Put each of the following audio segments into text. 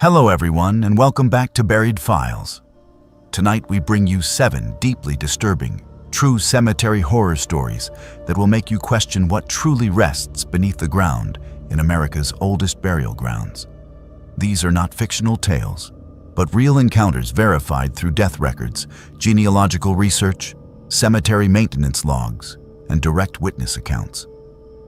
Hello everyone, and welcome back to Buried Files. Tonight we bring you 7 deeply disturbing, true cemetery horror stories that will make you question what truly rests beneath the ground in America's oldest burial grounds. These are not fictional tales, but real encounters verified through death records, genealogical research, cemetery maintenance logs, and direct witness accounts.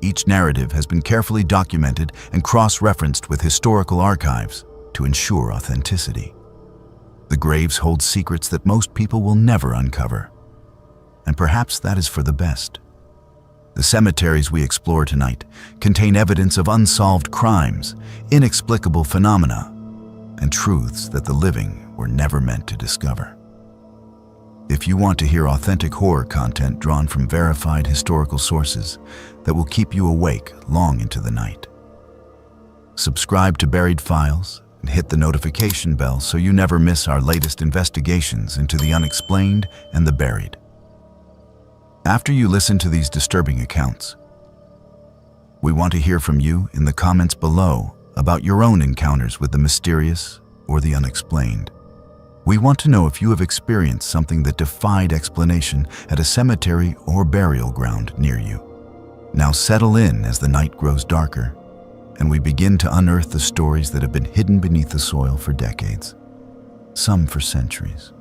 Each narrative has been carefully documented and cross-referenced with historical archives to ensure authenticity. The graves hold secrets that most people will never uncover, and perhaps that is for the best. The cemeteries we explore tonight contain evidence of unsolved crimes, inexplicable phenomena, and truths that the living were never meant to discover. If you want to hear authentic horror content drawn from verified historical sources that will keep you awake long into the night, subscribe to Buried Files and hit the notification bell so you never miss our latest investigations into the unexplained and the buried. After you listen to these disturbing accounts, we want to hear from you in the comments below about your own encounters with the mysterious or the unexplained. We want to know if you have experienced something that defied explanation at a cemetery or burial ground near you. Now settle in as the night grows darker, and we begin to unearth the stories that have been hidden beneath the soil for decades, some for centuries.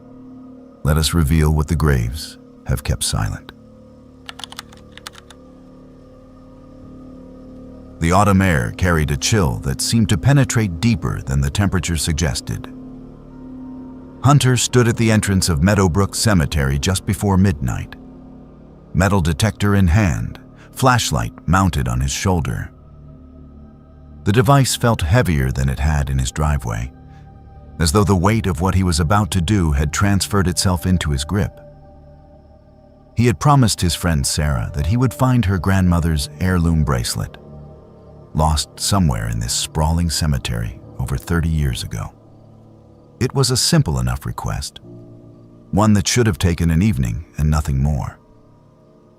Let us reveal what the graves have kept silent. The autumn air carried a chill that seemed to penetrate deeper than the temperature suggested. Hunter stood at the entrance of Meadowbrook Cemetery just before midnight, metal detector in hand, flashlight mounted on his shoulder. The device felt heavier than it had in his driveway, as though the weight of what he was about to do had transferred itself into his grip. He had promised his friend Sarah that he would find her grandmother's heirloom bracelet, lost somewhere in this sprawling cemetery over 30 years ago. It was a simple enough request, one that should have taken an evening and nothing more.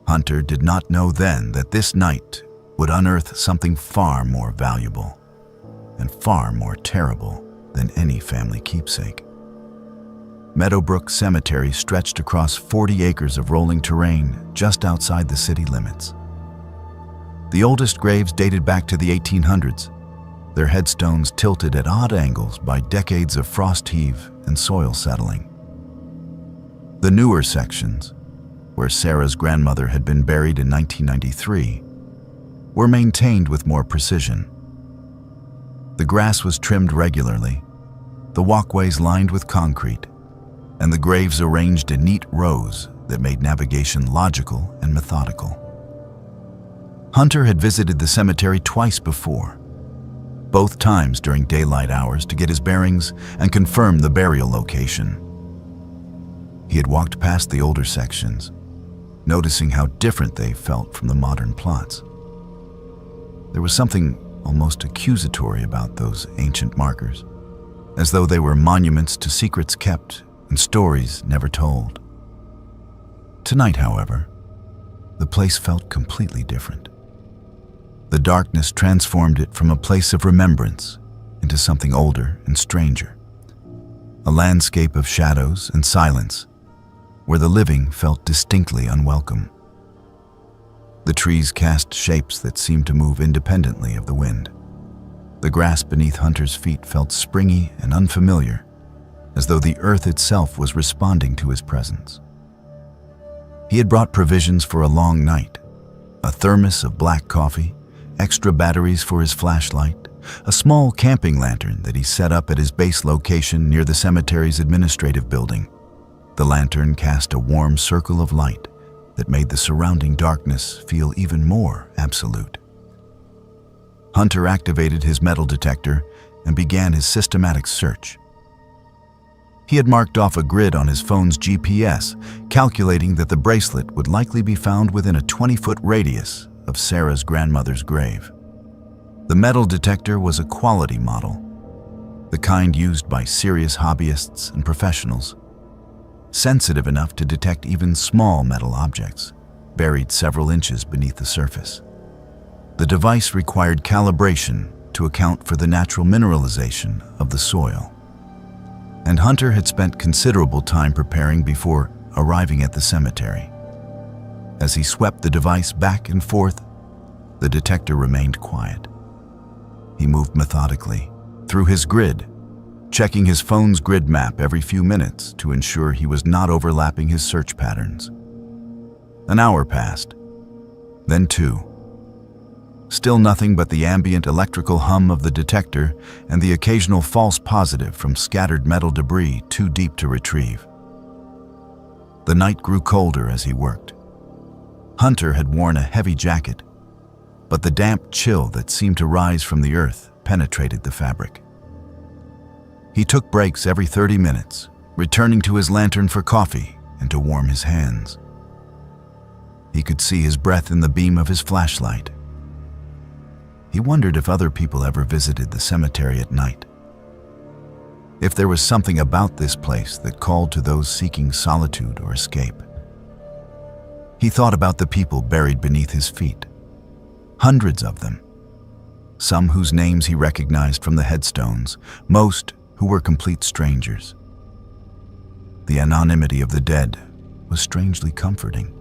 Hunter did not know then that this night would unearth something far more valuable and far more terrible than any family keepsake. Meadowbrook Cemetery stretched across 40 acres of rolling terrain just outside the city limits. The oldest graves dated back to the 1800s, their headstones tilted at odd angles by decades of frost heave and soil settling. The newer sections, where Sarah's grandmother had been buried in 1993, were maintained with more precision. The grass was trimmed regularly, the walkways lined with concrete, and the graves arranged in neat rows that made navigation logical and methodical. Hunter had visited the cemetery twice before, both times during daylight hours to get his bearings and confirm the burial location. He had walked past the older sections, noticing how different they felt from the modern plots. There was something almost accusatory about those ancient markers, as though they were monuments to secrets kept and stories never told. Tonight, however, the place felt completely different. The darkness transformed it from a place of remembrance into something older and stranger, a landscape of shadows and silence where the living felt distinctly unwelcome. The trees cast shapes that seemed to move independently of the wind. The grass beneath Hunter's feet felt springy and unfamiliar, as though the earth itself was responding to his presence. He had brought provisions for a long night, a thermos of black coffee, extra batteries for his flashlight, a small camping lantern that he set up at his base location near the cemetery's administrative building. The lantern cast a warm circle of light that made the surrounding darkness feel even more absolute. Hunter activated his metal detector and began his systematic search. He had marked off a grid on his phone's GPS, calculating that the bracelet would likely be found within a 20-foot radius of Sarah's grandmother's grave. The metal detector was a quality model, the kind used by serious hobbyists and professionals, sensitive enough to detect even small metal objects buried several inches beneath the surface. The device required calibration to account for the natural mineralization of the soil. And Hunter had spent considerable time preparing before arriving at the cemetery. As he swept the device back and forth, the detector remained quiet. He moved methodically through his grid, checking his phone's grid map every few minutes to ensure he was not overlapping his search patterns. An hour passed, then 2. Still nothing but the ambient electrical hum of the detector and the occasional false positive from scattered metal debris too deep to retrieve. The night grew colder as he worked. Hunter had worn a heavy jacket, but the damp chill that seemed to rise from the earth penetrated the fabric. He took breaks every 30 minutes, returning to his lantern for coffee and to warm his hands. He could see his breath in the beam of his flashlight. He wondered if other people ever visited the cemetery at night. If there was something about this place that called to those seeking solitude or escape. He thought about the people buried beneath his feet. Hundreds of them. Some whose names he recognized from the headstones, most who were complete strangers. The anonymity of the dead was strangely comforting.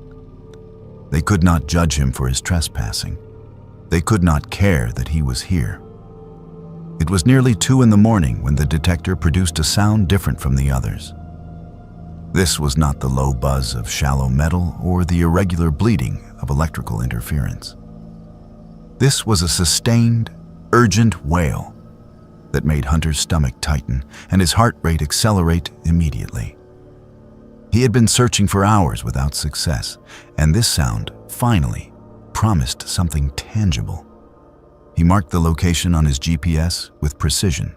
They could not judge him for his trespassing. They could not care that he was here. It was nearly 2 in the morning when the detector produced a sound different from the others. This was not the low buzz of shallow metal or the irregular bleeding of electrical interference. This was a sustained, urgent wail that made Hunter's stomach tighten and his heart rate accelerate immediately. He had been searching for hours without success, and this sound, finally, promised something tangible. He marked the location on his GPS with precision,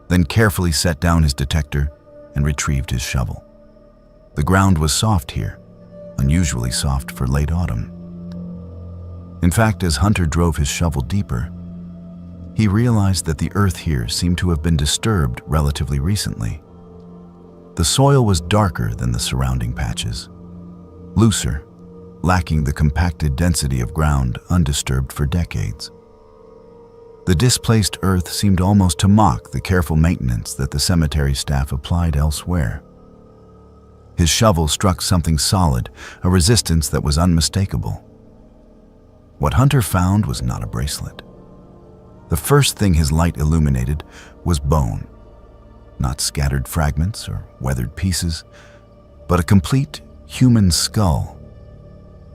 then carefully set down his detector and retrieved his shovel. The ground was soft here, unusually soft for late autumn. In fact, as Hunter drove his shovel deeper, he realized that the earth here seemed to have been disturbed relatively recently. The soil was darker than the surrounding patches, looser, lacking the compacted density of ground undisturbed for decades. The displaced earth seemed almost to mock the careful maintenance that the cemetery staff applied elsewhere. His shovel struck something solid, a resistance that was unmistakable. What Hunter found was not a bracelet. The first thing his light illuminated was bone. Not scattered fragments or weathered pieces, but a complete human skull,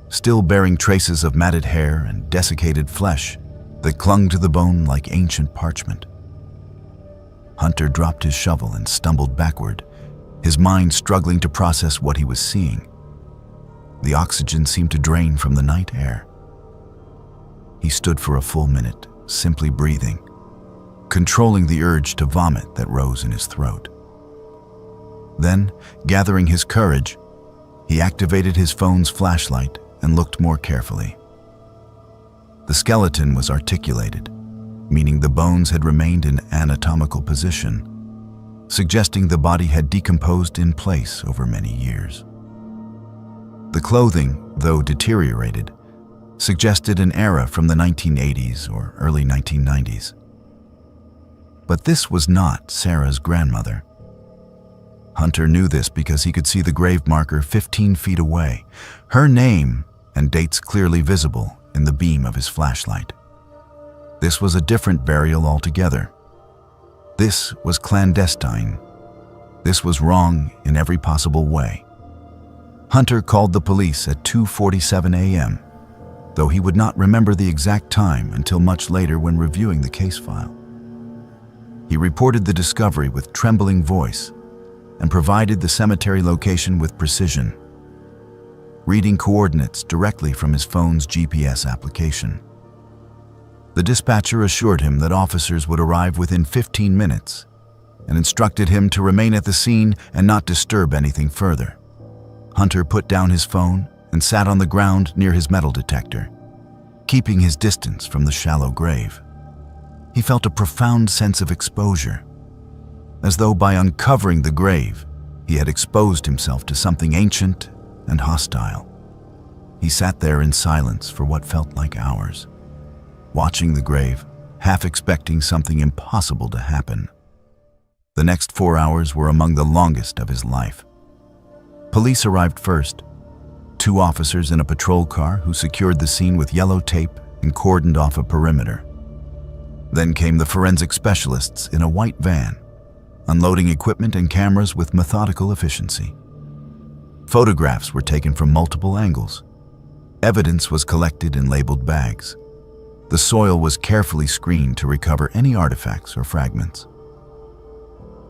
still bearing traces of matted hair and desiccated flesh that clung to the bone like ancient parchment. Hunter dropped his shovel and stumbled backward, his mind struggling to process what he was seeing. The oxygen seemed to drain from the night air. He stood for a full minute, simply breathing, controlling the urge to vomit that rose in his throat. Then, gathering his courage, he activated his phone's flashlight and looked more carefully. The skeleton was articulated, meaning the bones had remained in anatomical position, suggesting the body had decomposed in place over many years. The clothing, though deteriorated, suggested an era from the 1980s or early 1990s. But this was not Sarah's grandmother. Hunter knew this because he could see the grave marker 15 feet away, her name and dates clearly visible in the beam of his flashlight. This was a different burial altogether. This was clandestine. This was wrong in every possible way. Hunter called the police at 2:47 a.m., though he would not remember the exact time until much later when reviewing the case file. He reported the discovery with trembling voice and provided the cemetery location with precision, reading coordinates directly from his phone's GPS application. The dispatcher assured him that officers would arrive within 15 minutes and instructed him to remain at the scene and not disturb anything further. Hunter put down his phone and sat on the ground near his metal detector, keeping his distance from the shallow grave. He felt a profound sense of exposure, as though by uncovering the grave, he had exposed himself to something ancient and hostile. He sat there in silence for what felt like hours, watching the grave, half expecting something impossible to happen. The next 4 hours were among the longest of his life. Police arrived first. 2 officers in a patrol car who secured the scene with yellow tape and cordoned off a perimeter. Then came the forensic specialists in a white van, unloading equipment and cameras with methodical efficiency. Photographs were taken from multiple angles. Evidence was collected in labeled bags. The soil was carefully screened to recover any artifacts or fragments.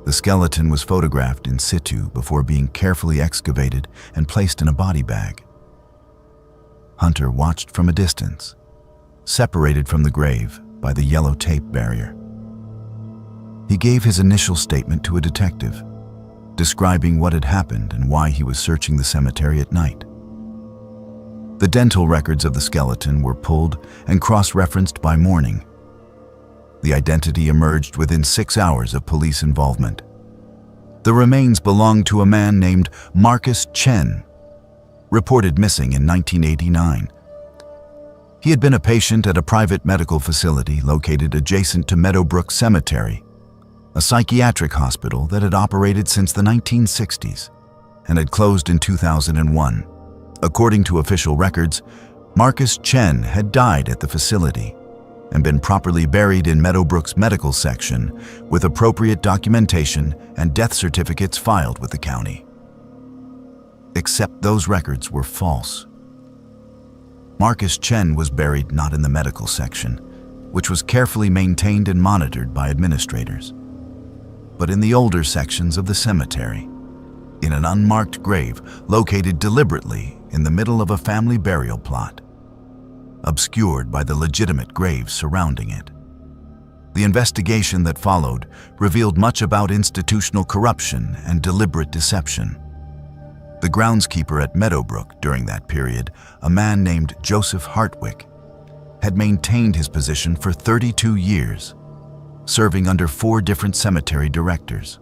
The skeleton was photographed in situ before being carefully excavated and placed in a body bag. Hunter watched from a distance, separated from the grave by the yellow tape barrier. He gave his initial statement to a detective, describing what had happened and why he was searching the cemetery at night. The dental records of the skeleton were pulled and cross-referenced by morning. The identity emerged within 6 hours of police involvement. The remains belonged to a man named Marcus Chen, reported missing in 1989. He had been a patient at a private medical facility located adjacent to Meadowbrook Cemetery, a psychiatric hospital that had operated since the 1960s and had closed in 2001. According to official records, Marcus Chen had died at the facility and been properly buried in Meadowbrook's medical section with appropriate documentation and death certificates filed with the county. Except those records were false. Marcus Chen was buried not in the medical section, which was carefully maintained and monitored by administrators, but in the older sections of the cemetery, in an unmarked grave located deliberately in the middle of a family burial plot, obscured by the legitimate graves surrounding it. The investigation that followed revealed much about institutional corruption and deliberate deception. The groundskeeper at Meadowbrook during that period, a man named Joseph Hartwick, had maintained his position for 32 years, serving under 4 different cemetery directors.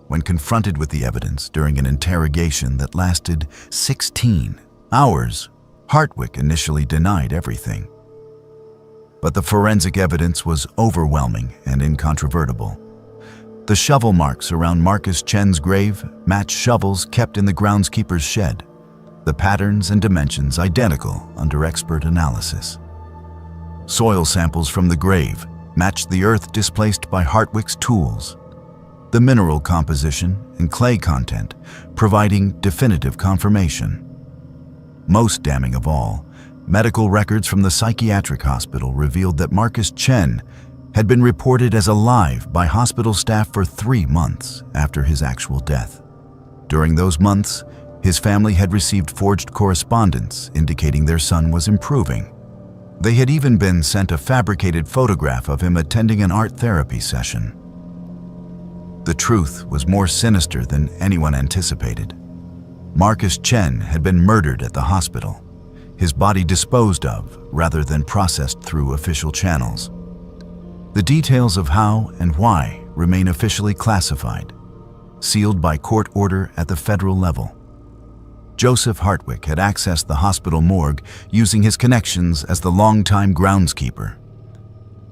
When confronted with the evidence during an interrogation that lasted 16 hours, Hartwick initially denied everything. But the forensic evidence was overwhelming and incontrovertible. The shovel marks around Marcus Chen's grave matched shovels kept in the groundskeeper's shed, the patterns and dimensions identical under expert analysis. Soil samples from the grave matched the earth displaced by Hartwick's tools, the mineral composition and clay content providing definitive confirmation. Most damning of all, medical records from the psychiatric hospital revealed that Marcus Chen had been reported as alive by hospital staff for 3 months after his actual death. During those months, his family had received forged correspondence indicating their son was improving. They had even been sent a fabricated photograph of him attending an art therapy session. The truth was more sinister than anyone anticipated. Marcus Chen had been murdered at the hospital, his body disposed of rather than processed through official channels. The details of how and why remain officially classified, sealed by court order at the federal level. Joseph Hartwick had accessed the hospital morgue using his connections as the longtime groundskeeper,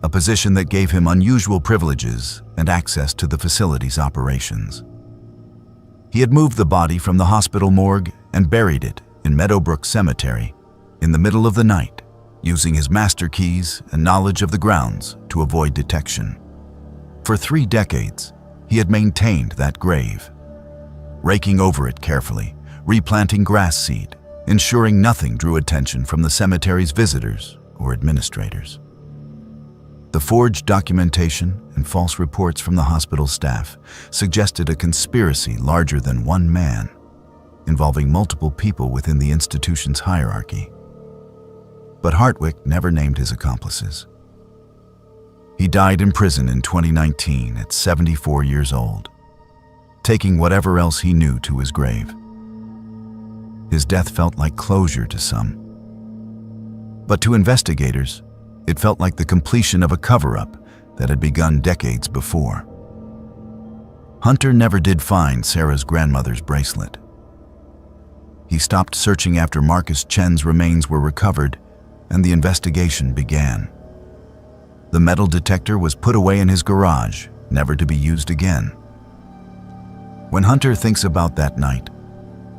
a position that gave him unusual privileges and access to the facility's operations. He had moved the body from the hospital morgue and buried it in Meadowbrook Cemetery in the middle of the night, using his master keys and knowledge of the grounds to avoid detection. For 3 decades, he had maintained that grave, raking over it carefully, replanting grass seed, ensuring nothing drew attention from the cemetery's visitors or administrators. The forged documentation and false reports from the hospital staff suggested a conspiracy larger than one man, involving multiple people within the institution's hierarchy. But Hartwick never named his accomplices. He died in prison in 2019 at 74 years old, taking whatever else he knew to his grave. His death felt like closure to some, but to investigators, it felt like the completion of a cover-up that had begun decades before. Hunter never did find Sarah's grandmother's bracelet. He stopped searching after Marcus Chen's remains were recovered, and the investigation began. The metal detector was put away in his garage, never to be used again. When Hunter thinks about that night,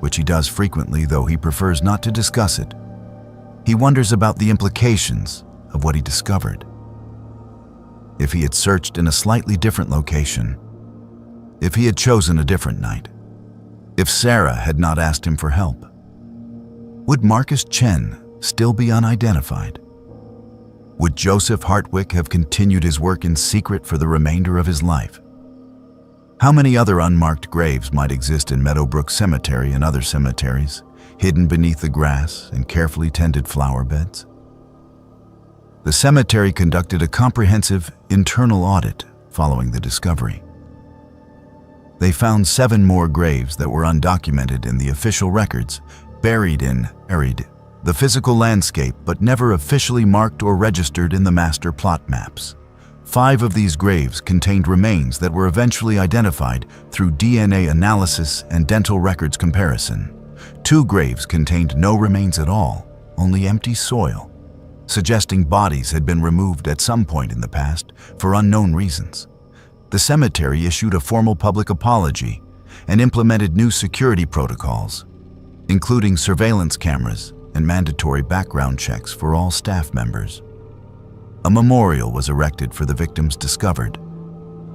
which he does frequently though he prefers not to discuss it, he wonders about the implications of what he discovered. If he had searched in a slightly different location, if he had chosen a different night, if Sarah had not asked him for help, would Marcus Chen still be unidentified? Would Joseph Hartwick have continued his work in secret for the remainder of his life? How many other unmarked graves might exist in Meadowbrook Cemetery and other cemeteries, hidden beneath the grass and carefully tended flower beds? The cemetery conducted a comprehensive internal audit following the discovery. They found 7 more graves that were undocumented in the official records, buried in the physical landscape but never officially marked or registered in the master plot maps. 5 of these graves contained remains that were eventually identified through DNA analysis and dental records comparison. 2 graves contained no remains at all, only empty soil, suggesting bodies had been removed at some point in the past for unknown reasons. The cemetery issued a formal public apology and implemented new security protocols, including surveillance cameras and mandatory background checks for all staff members. A memorial was erected for the victims discovered,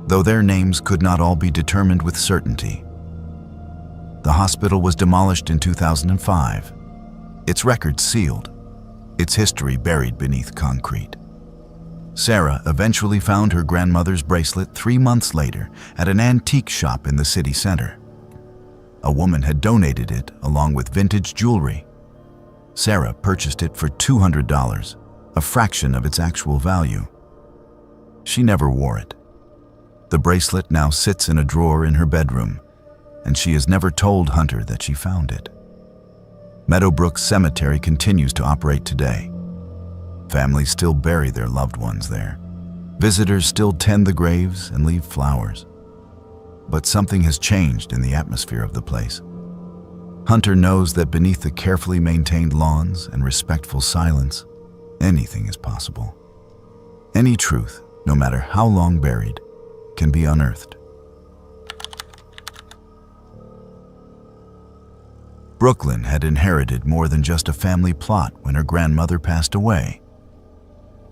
though their names could not all be determined with certainty. The hospital was demolished in 2005, its records sealed, its history buried beneath concrete. Sarah eventually found her grandmother's bracelet 3 months later at an antique shop in the city center. A woman had donated it along with vintage jewelry. Sarah purchased it for $200, a fraction of its actual value. She never wore it. The bracelet now sits in a drawer in her bedroom, and she has never told Hunter that she found it. Meadowbrook Cemetery continues to operate today. Families still bury their loved ones there. Visitors still tend the graves and leave flowers. But something has changed in the atmosphere of the place. Hunter knows that beneath the carefully maintained lawns and respectful silence, anything is possible. Any truth, no matter how long buried, can be unearthed. Brooklyn had inherited more than just a family plot when her grandmother passed away.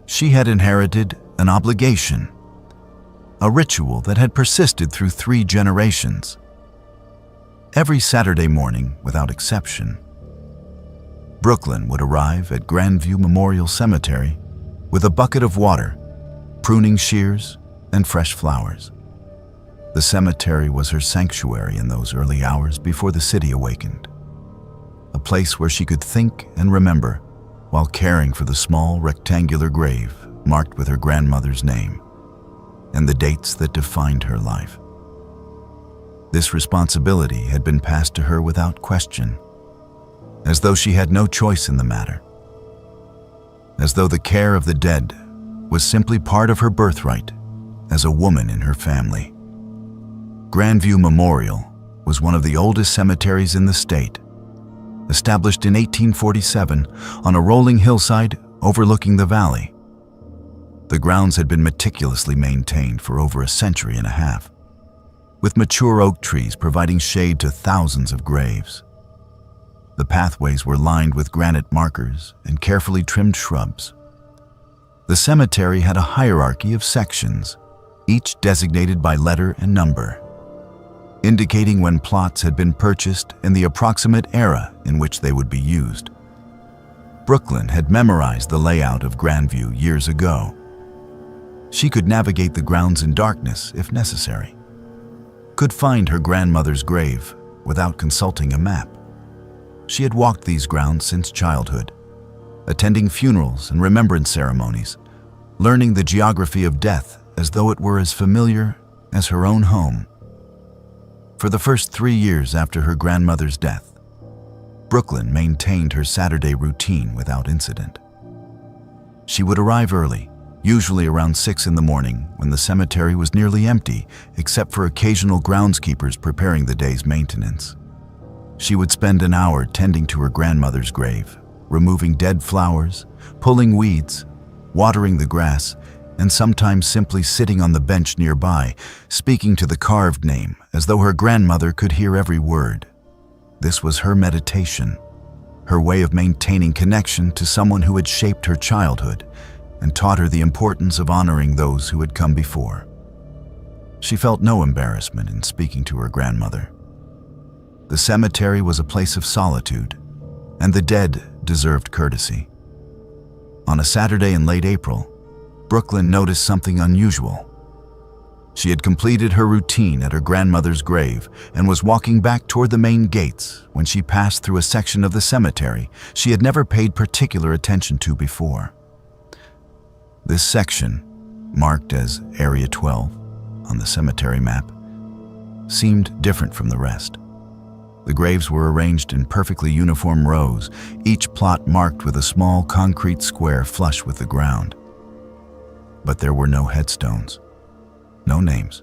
She had inherited an obligation, a ritual that had persisted through 3 generations. Every Saturday morning, without exception, Brooklyn would arrive at Grandview Memorial Cemetery with a bucket of water, pruning shears, and fresh flowers. The cemetery was her sanctuary in those early hours before the city awakened, a place where she could think and remember while caring for the small rectangular grave marked with her grandmother's name and the dates that defined her life. This responsibility had been passed to her without question, as though she had no choice in the matter, as though the care of the dead was simply part of her birthright as a woman in her family. Grandview Memorial was one of the oldest cemeteries in the state, established in 1847 on a rolling hillside overlooking the valley. The grounds had been meticulously maintained for over a century and a half, with mature oak trees providing shade to thousands of graves. The pathways were lined with granite markers and carefully trimmed shrubs. The cemetery had a hierarchy of sections, each designated by letter and number, indicating when plots had been purchased and the approximate era in which they would be used. Brooklyn had memorized the layout of Grandview years ago. She could navigate the grounds in darkness if necessary, could find her grandmother's grave without consulting a map. She had walked these grounds since childhood, attending funerals and remembrance ceremonies, learning the geography of death as though it were as familiar as her own home. For the first 3 years after her grandmother's death, Brooklyn maintained her Saturday routine without incident. She would arrive early, usually around 6 in the morning when the cemetery was nearly empty except for occasional groundskeepers preparing the day's maintenance. She would spend an hour tending to her grandmother's grave, removing dead flowers, pulling weeds, watering the grass, and sometimes simply sitting on the bench nearby, speaking to the carved name as though her grandmother could hear every word. This was her meditation, her way of maintaining connection to someone who had shaped her childhood and taught her the importance of honoring those who had come before. She felt no embarrassment in speaking to her grandmother. The cemetery was a place of solitude, and the dead deserved courtesy. On a Saturday in late April, Brooklyn noticed something unusual. She had completed her routine at her grandmother's grave and was walking back toward the main gates when she passed through a section of the cemetery she had never paid particular attention to before. This section, marked as Area 12 on the cemetery map, seemed different from the rest. The graves were arranged in perfectly uniform rows, each plot marked with a small concrete square flush with the ground. But there were no headstones, no names,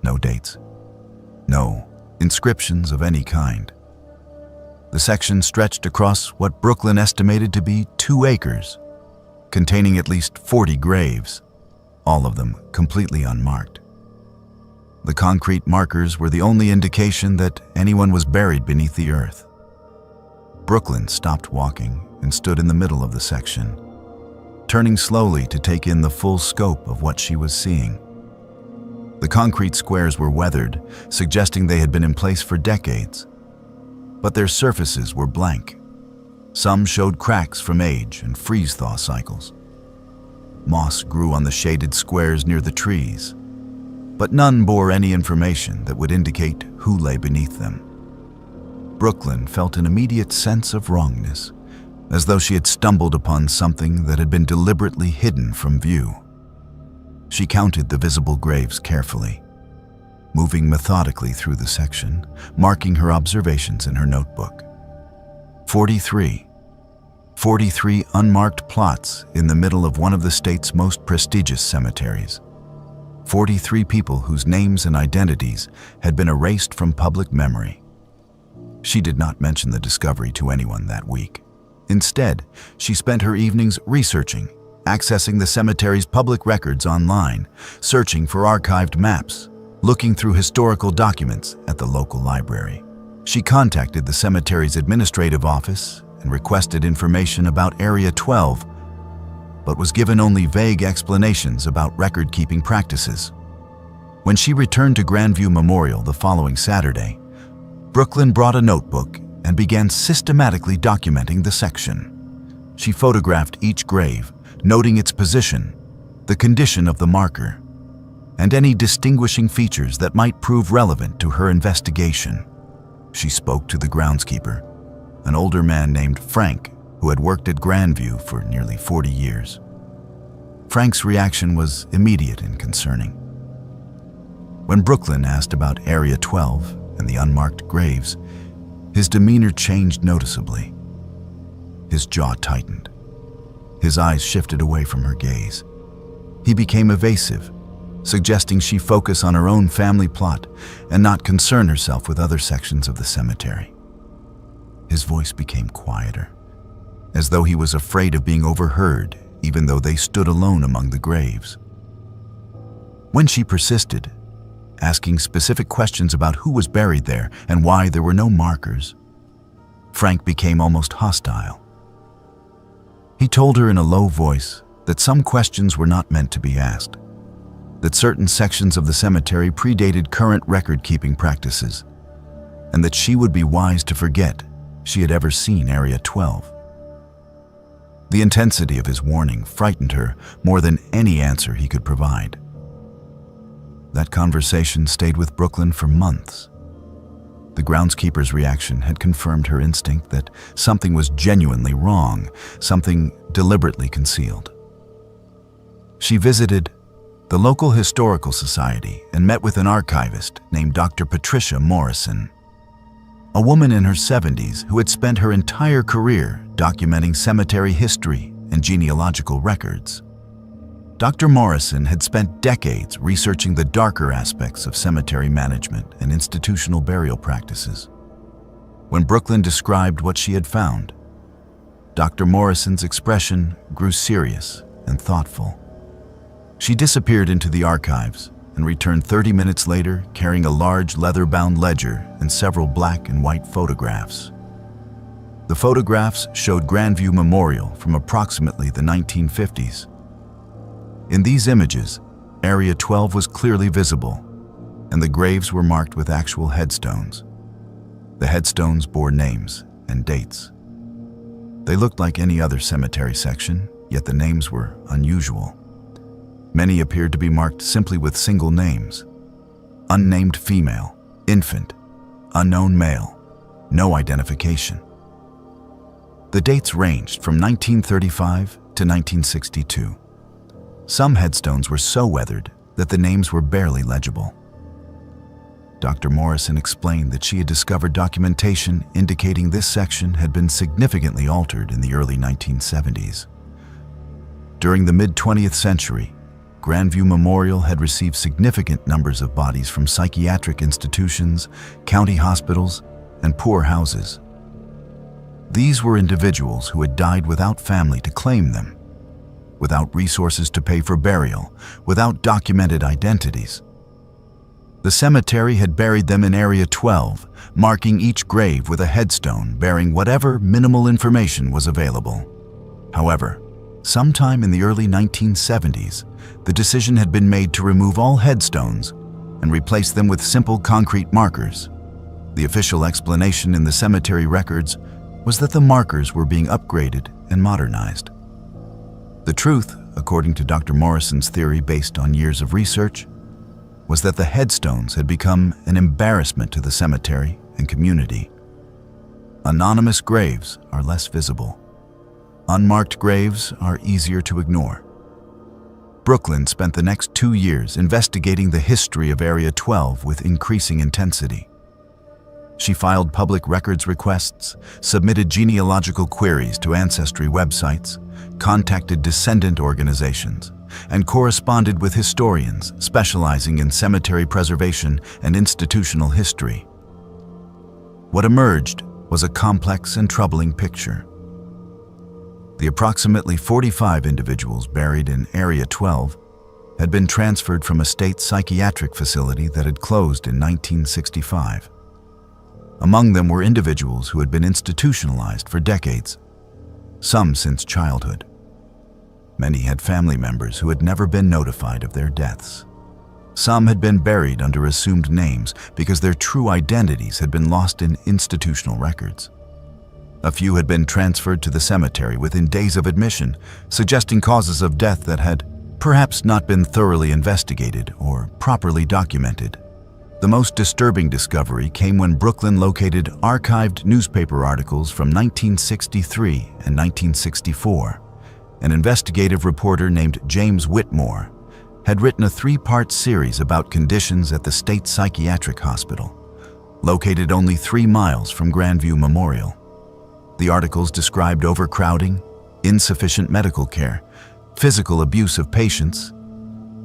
no dates, no inscriptions of any kind. The section stretched across what Brooklyn estimated to be 2 acres, containing at least 40 graves, all of them completely unmarked. The concrete markers were the only indication that anyone was buried beneath the earth. Brooklyn stopped walking and stood in the middle of the section, turning slowly to take in the full scope of what she was seeing. The concrete squares were weathered, suggesting they had been in place for decades, but their surfaces were blank. Some showed cracks from age and freeze-thaw cycles. Moss grew on the shaded squares near the trees, but none bore any information that would indicate who lay beneath them. Brooklyn felt an immediate sense of wrongness, as though she had stumbled upon something that had been deliberately hidden from view. She counted the visible graves carefully, moving methodically through the section, marking her observations in her notebook. 43 unmarked plots in the middle of one of the state's most prestigious cemeteries. 43 people whose names and identities had been erased from public memory. She did not mention the discovery to anyone that week. Instead, she spent her evenings researching, accessing the cemetery's public records online, searching for archived maps, looking through historical documents at the local library. She contacted the cemetery's administrative office and requested information about Area 12, but was given only vague explanations about record-keeping practices. When she returned to Grandview Memorial the following Saturday, Brooklyn brought a notebook and began systematically documenting the section. She photographed each grave, noting its position, the condition of the marker, and any distinguishing features that might prove relevant to her investigation. She spoke to the groundskeeper, an older man named Frank, who had worked at Grandview for nearly 40 years. Frank's reaction was immediate and concerning. When Brooklyn asked about Area 12 and the unmarked graves, his demeanor changed noticeably. His jaw tightened. His eyes shifted away from her gaze. He became evasive, suggesting she focus on her own family plot and not concern herself with other sections of the cemetery. His voice became quieter, as though he was afraid of being overheard, even though they stood alone among the graves. When she persisted, asking specific questions about who was buried there and why there were no markers, Frank became almost hostile. He told her in a low voice that some questions were not meant to be asked, that certain sections of the cemetery predated current record-keeping practices, and that she would be wise to forget she had ever seen Area 12. The intensity of his warning frightened her more than any answer he could provide. That conversation stayed with Brooklyn for months. The groundskeeper's reaction had confirmed her instinct that something was genuinely wrong, something deliberately concealed. She visited the local historical society and met with an archivist named Dr. Patricia Morrison, a woman in her 70s who had spent her entire career documenting cemetery history and genealogical records. Dr. Morrison had spent decades researching the darker aspects of cemetery management and institutional burial practices. When Brooklyn described what she had found, Dr. Morrison's expression grew serious and thoughtful. She disappeared into the archives and returned 30 minutes later carrying a large leather-bound ledger and several black and white photographs. The photographs showed Grandview Memorial from approximately the 1950s. In these images, Area 12 was clearly visible, and the graves were marked with actual headstones. The headstones bore names and dates. They looked like any other cemetery section, yet the names were unusual. Many appeared to be marked simply with single names: unnamed female, infant, unknown male, no identification. The dates ranged from 1935 to 1962. Some headstones were so weathered that the names were barely legible. Dr. Morrison explained that she had discovered documentation indicating this section had been significantly altered in the early 1970s. During the mid-20th century, Grandview Memorial had received significant numbers of bodies from psychiatric institutions, county hospitals, and poor houses. These were individuals who had died without family to claim them, without resources to pay for burial, without documented identities. The cemetery had buried them in Area 12, marking each grave with a headstone bearing whatever minimal information was available. However, sometime in the early 1970s, the decision had been made to remove all headstones and replace them with simple concrete markers. The official explanation in the cemetery records was that the markers were being upgraded and modernized. The truth, according to Dr. Morrison's theory based on years of research, was that the headstones had become an embarrassment to the cemetery and community. Anonymous graves are less visible. Unmarked graves are easier to ignore. Brooklyn spent the next 2 years investigating the history of Area 12 with increasing intensity. She filed public records requests, submitted genealogical queries to ancestry websites, contacted descendant organizations, and corresponded with historians specializing in cemetery preservation and institutional history. What emerged was a complex and troubling picture. The approximately 45 individuals buried in Area 12 had been transferred from a state psychiatric facility that had closed in 1965. Among them were individuals who had been institutionalized for decades, some since childhood. Many had family members who had never been notified of their deaths. Some had been buried under assumed names because their true identities had been lost in institutional records. A few had been transferred to the cemetery within days of admission, suggesting causes of death that had perhaps not been thoroughly investigated or properly documented. The most disturbing discovery came when Brooklyn located archived newspaper articles from 1963 and 1964. An investigative reporter named James Whitmore had written a 3-part series about conditions at the State Psychiatric Hospital, located only 3 miles from Grandview Memorial. The articles described overcrowding, insufficient medical care, physical abuse of patients,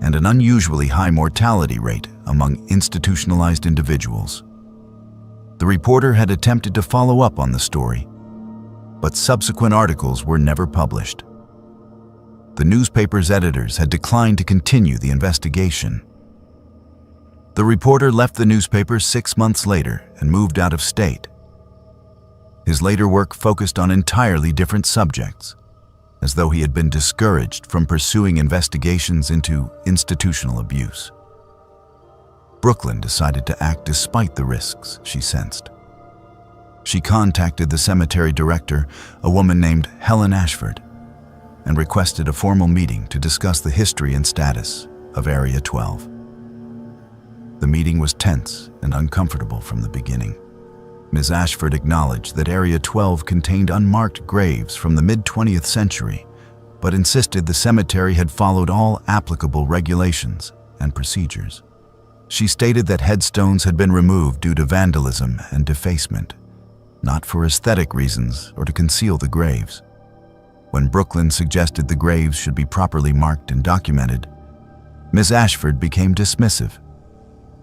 and an unusually high mortality rate among institutionalized individuals. The reporter had attempted to follow up on the story, but subsequent articles were never published. The newspaper's editors had declined to continue the investigation. The reporter left the newspaper 6 months later and moved out of state. His later work focused on entirely different subjects, as though he had been discouraged from pursuing investigations into institutional abuse. Brooklyn decided to act despite the risks she sensed. She contacted the cemetery director, a woman named Helen Ashford, and requested a formal meeting to discuss the history and status of Area 12. The meeting was tense and uncomfortable from the beginning. Ms. Ashford acknowledged that Area 12 contained unmarked graves from the mid-20th century, but insisted the cemetery had followed all applicable regulations and procedures. She stated that headstones had been removed due to vandalism and defacement, not for aesthetic reasons or to conceal the graves. When Brooklyn suggested the graves should be properly marked and documented, Ms. Ashford became dismissive,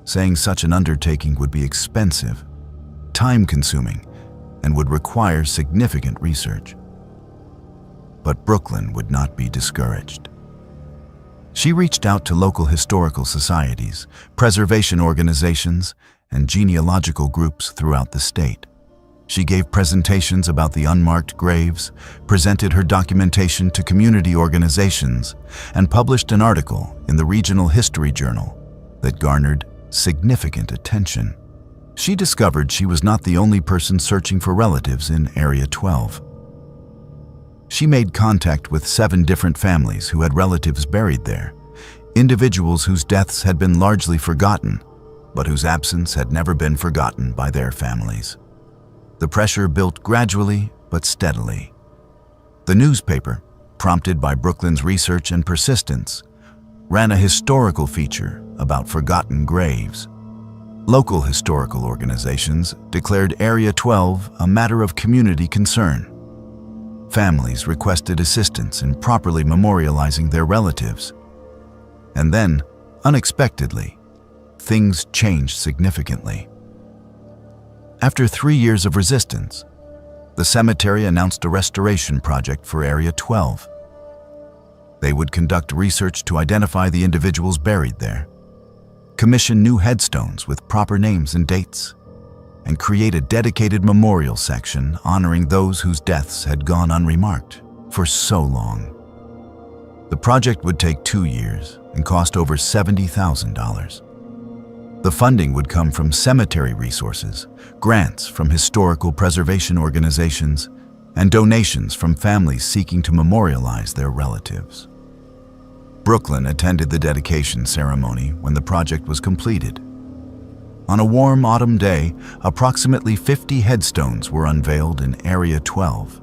saying such an undertaking would be expensive, time-consuming, and would require significant research. But Brooklyn would not be discouraged. She reached out to local historical societies, preservation organizations, and genealogical groups throughout the state. She gave presentations about the unmarked graves, presented her documentation to community organizations, and published an article in the Regional History Journal that garnered significant attention. She discovered she was not the only person searching for relatives in Area 12. She made contact with 7 different families who had relatives buried there, individuals whose deaths had been largely forgotten, but whose absence had never been forgotten by their families. The pressure built gradually but steadily. The newspaper, prompted by Brooklyn's research and persistence, ran a historical feature about forgotten graves. Local historical organizations declared Area 12 a matter of community concern. Families requested assistance in properly memorializing their relatives. And then, unexpectedly, things changed significantly. After 3 years of resistance, the cemetery announced a restoration project for Area 12. They would conduct research to identify the individuals buried there, commission new headstones with proper names and dates, and create a dedicated memorial section honoring those whose deaths had gone unremarked for so long. The project would take 2 years and cost over $70,000. The funding would come from cemetery resources, grants from historical preservation organizations, and donations from families seeking to memorialize their relatives. Brooklyn attended the dedication ceremony when the project was completed. On a warm autumn day, approximately 50 headstones were unveiled in Area 12.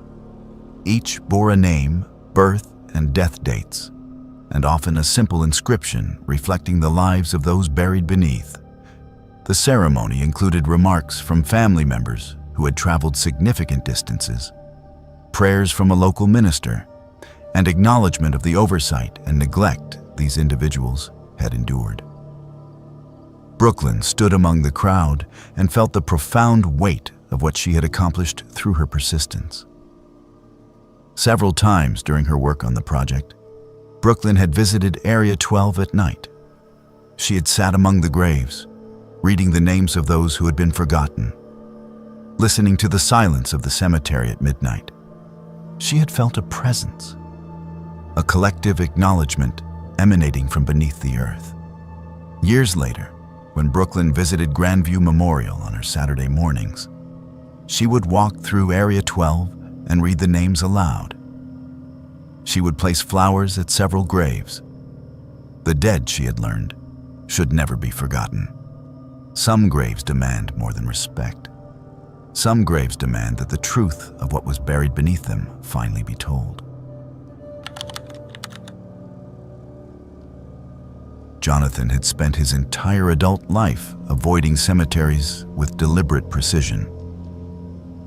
Each bore a name, birth, and death dates, and often a simple inscription reflecting the lives of those buried beneath. The ceremony included remarks from family members who had traveled significant distances, prayers from a local minister, and acknowledgement of the oversight and neglect these individuals had endured. Brooklyn stood among the crowd and felt the profound weight of what she had accomplished through her persistence. Several times during her work on the project, Brooklyn had visited Area 12 at night. She had sat among the graves, reading the names of those who had been forgotten, listening to the silence of the cemetery at midnight. She had felt a presence, a collective acknowledgement emanating from beneath the earth. Years later, when Brooklyn visited Grandview Memorial on her Saturday mornings, she would walk through Area 12 and read the names aloud. She would place flowers at several graves. The dead, she had learned, should never be forgotten. Some graves demand more than respect. Some graves demand that the truth of what was buried beneath them finally be told. Jonathan had spent his entire adult life avoiding cemeteries with deliberate precision.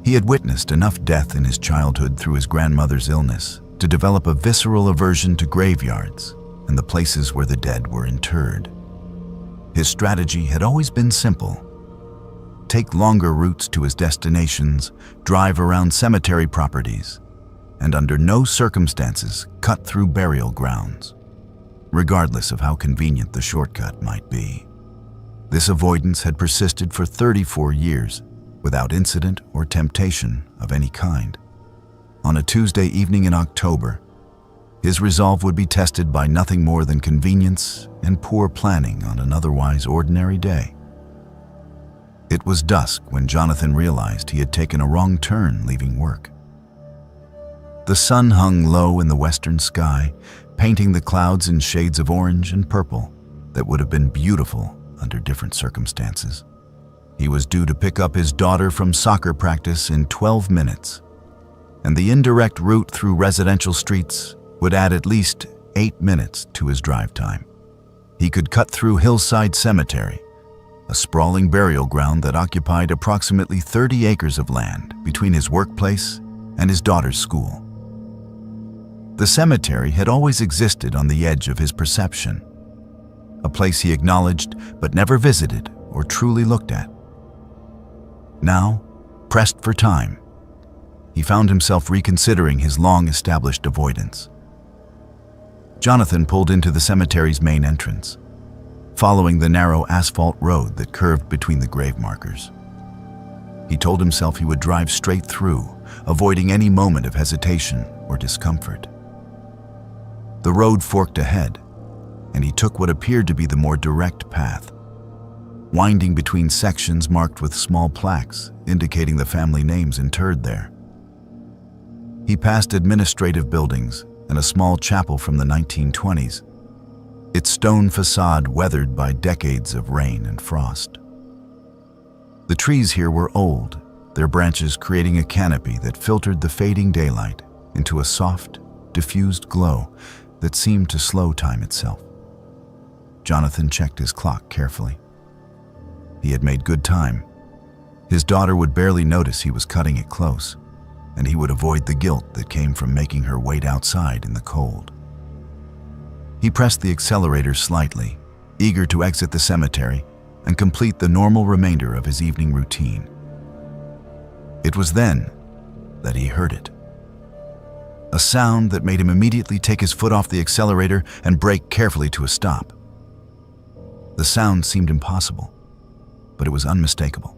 He had witnessed enough death in his childhood through his grandmother's illness to develop a visceral aversion to graveyards and the places where the dead were interred. His strategy had always been simple: take longer routes to his destinations, drive around cemetery properties, and under no circumstances cut through burial grounds, regardless of how convenient the shortcut might be. This avoidance had persisted for 34 years without incident or temptation of any kind. On a Tuesday evening in October, his resolve would be tested by nothing more than convenience and poor planning on an otherwise ordinary day. It was dusk when Jonathan realized he had taken a wrong turn leaving work. The sun hung low in the western sky, painting the clouds in shades of orange and purple that would have been beautiful under different circumstances. He was due to pick up his daughter from soccer practice in 12 minutes, and the indirect route through residential streets would add at least 8 minutes to his drive time. He could cut through Hillside Cemetery, a sprawling burial ground that occupied approximately 30 acres of land between his workplace and his daughter's school. The cemetery had always existed on the edge of his perception, a place he acknowledged but never visited or truly looked at. Now, pressed for time, he found himself reconsidering his long-established avoidance. Jonathan pulled into the cemetery's main entrance, following the narrow asphalt road that curved between the grave markers. He told himself he would drive straight through, avoiding any moment of hesitation or discomfort. The road forked ahead, and he took what appeared to be the more direct path, winding between sections marked with small plaques indicating the family names interred there. He passed administrative buildings and a small chapel from the 1920s, its stone facade weathered by decades of rain and frost. The trees here were old, their branches creating a canopy that filtered the fading daylight into a soft, diffused glow that seemed to slow time itself. Jonathan checked his clock carefully. He had made good time. His daughter would barely notice he was cutting it close, and he would avoid the guilt that came from making her wait outside in the cold. He pressed the accelerator slightly, eager to exit the cemetery and complete the normal remainder of his evening routine. It was then that he heard it. A sound that made him immediately take his foot off the accelerator and brake carefully to a stop. The sound seemed impossible, but it was unmistakable.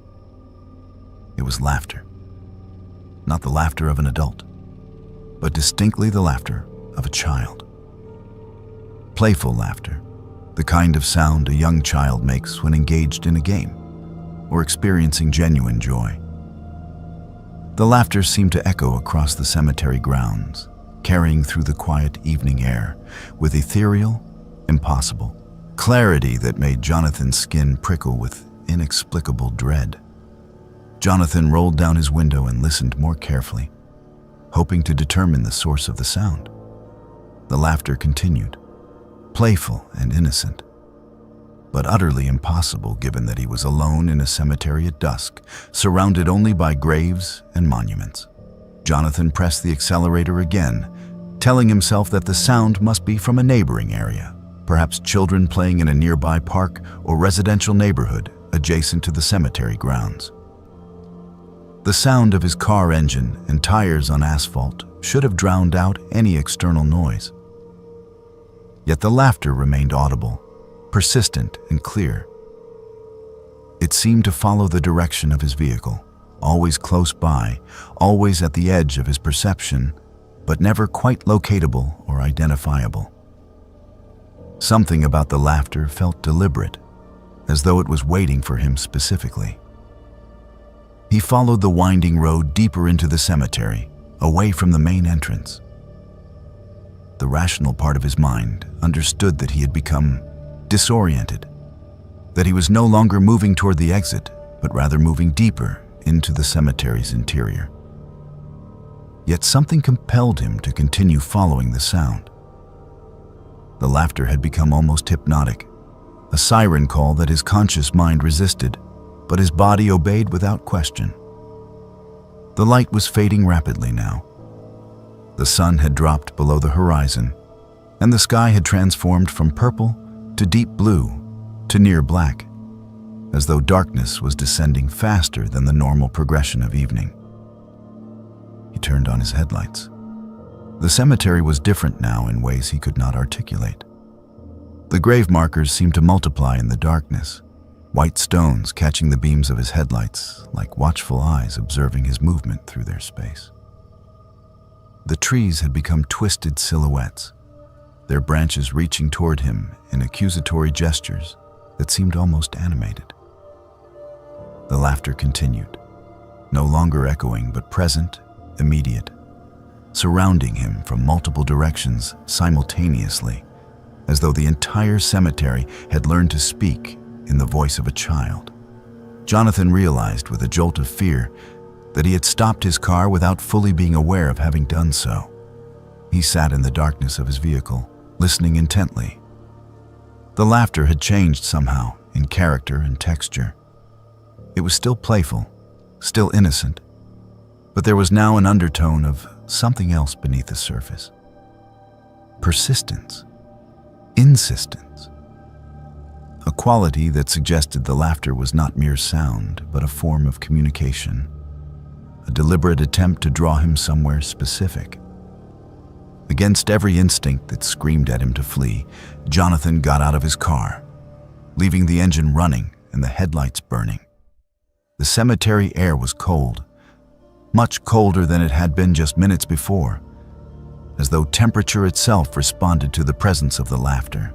It was laughter. Not the laughter of an adult, but distinctly the laughter of a child. Playful laughter, the kind of sound a young child makes when engaged in a game or experiencing genuine joy. The laughter seemed to echo across the cemetery grounds, carrying through the quiet evening air with ethereal, impossible clarity that made Jonathan's skin prickle with inexplicable dread. Jonathan rolled down his window and listened more carefully, hoping to determine the source of the sound. The laughter continued, playful and innocent, but utterly impossible given that he was alone in a cemetery at dusk, surrounded only by graves and monuments. Jonathan pressed the accelerator again, telling himself that the sound must be from a neighboring area, perhaps children playing in a nearby park or residential neighborhood adjacent to the cemetery grounds. The sound of his car engine and tires on asphalt should have drowned out any external noise. Yet the laughter remained audible, persistent and clear. It seemed to follow the direction of his vehicle, always close by, always at the edge of his perception, but never quite locatable or identifiable. Something about the laughter felt deliberate, as though it was waiting for him specifically. He followed the winding road deeper into the cemetery, away from the main entrance. The rational part of his mind understood that he had become disoriented, that he was no longer moving toward the exit, but rather moving deeper into the cemetery's interior. Yet something compelled him to continue following the sound. The laughter had become almost hypnotic, a siren call that his conscious mind resisted, but his body obeyed without question. The light was fading rapidly now. The sun had dropped below the horizon, and the sky had transformed from purple to deep blue to near black, as though darkness was descending faster than the normal progression of evening. He turned on his headlights. The cemetery was different now in ways he could not articulate. The grave markers seemed to multiply in the darkness, white stones catching the beams of his headlights like watchful eyes observing his movement through their space. The trees had become twisted silhouettes, their branches reaching toward him in accusatory gestures that seemed almost animated. The laughter continued, no longer echoing but present, immediate, surrounding him from multiple directions simultaneously, as though the entire cemetery had learned to speak in the voice of a child. Jonathan realized with a jolt of fear that he had stopped his car without fully being aware of having done so. He sat in the darkness of his vehicle, listening intently. The laughter had changed somehow in character and texture. It was still playful, still innocent, but there was now an undertone of something else beneath the surface. Persistence, insistence. A quality that suggested the laughter was not mere sound, but a form of communication, a deliberate attempt to draw him somewhere specific. Against every instinct that screamed at him to flee, Jonathan got out of his car, leaving the engine running and the headlights burning. The cemetery air was cold, much colder than it had been just minutes before, as though temperature itself responded to the presence of the laughter.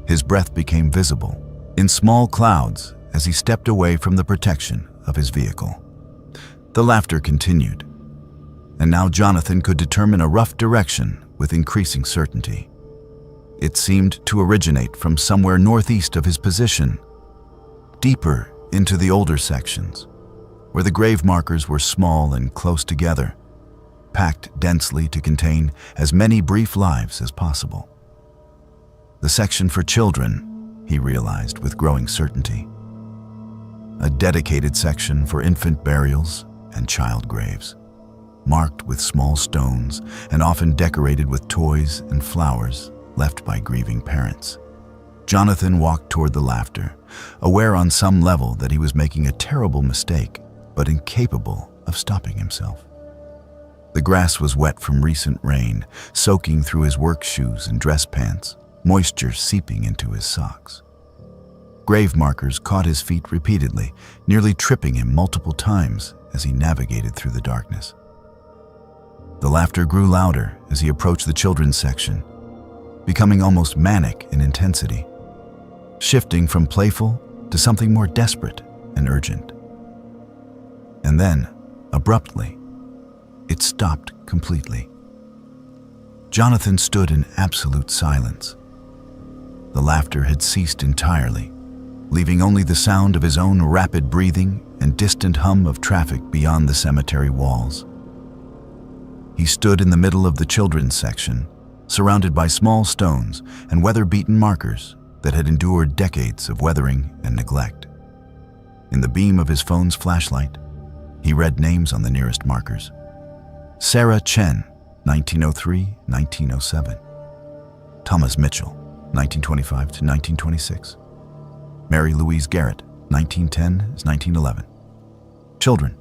His breath became visible, in small clouds, as he stepped away from the protection of his vehicle. The laughter continued, and now Jonathan could determine a rough direction with increasing certainty. It seemed to originate from somewhere northeast of his position, deeper into the older sections, where the grave markers were small and close together, packed densely to contain as many brief lives as possible. The section for children, he realized with growing certainty. A dedicated section for infant burials and child graves, marked with small stones and often decorated with toys and flowers left by grieving parents. Jonathan walked toward the laughter, aware on some level that he was making a terrible mistake, but incapable of stopping himself. The grass was wet from recent rain, soaking through his work shoes and dress pants, moisture seeping into his socks. Grave markers caught his feet repeatedly, nearly tripping him multiple times as he navigated through the darkness. The laughter grew louder as he approached the children's section, becoming almost manic in intensity, shifting from playful to something more desperate and urgent. And then, abruptly, it stopped completely. Jonathan stood in absolute silence. The laughter had ceased entirely, leaving only the sound of his own rapid breathing and distant hum of traffic beyond the cemetery walls. He stood in the middle of the children's section, surrounded by small stones and weather-beaten markers that had endured decades of weathering and neglect. In the beam of his phone's flashlight, he read names on the nearest markers. Sarah Chen, 1903-1907. Thomas Mitchell, 1925 to 1926. Mary Louise Garrett, 1910-1911. Children,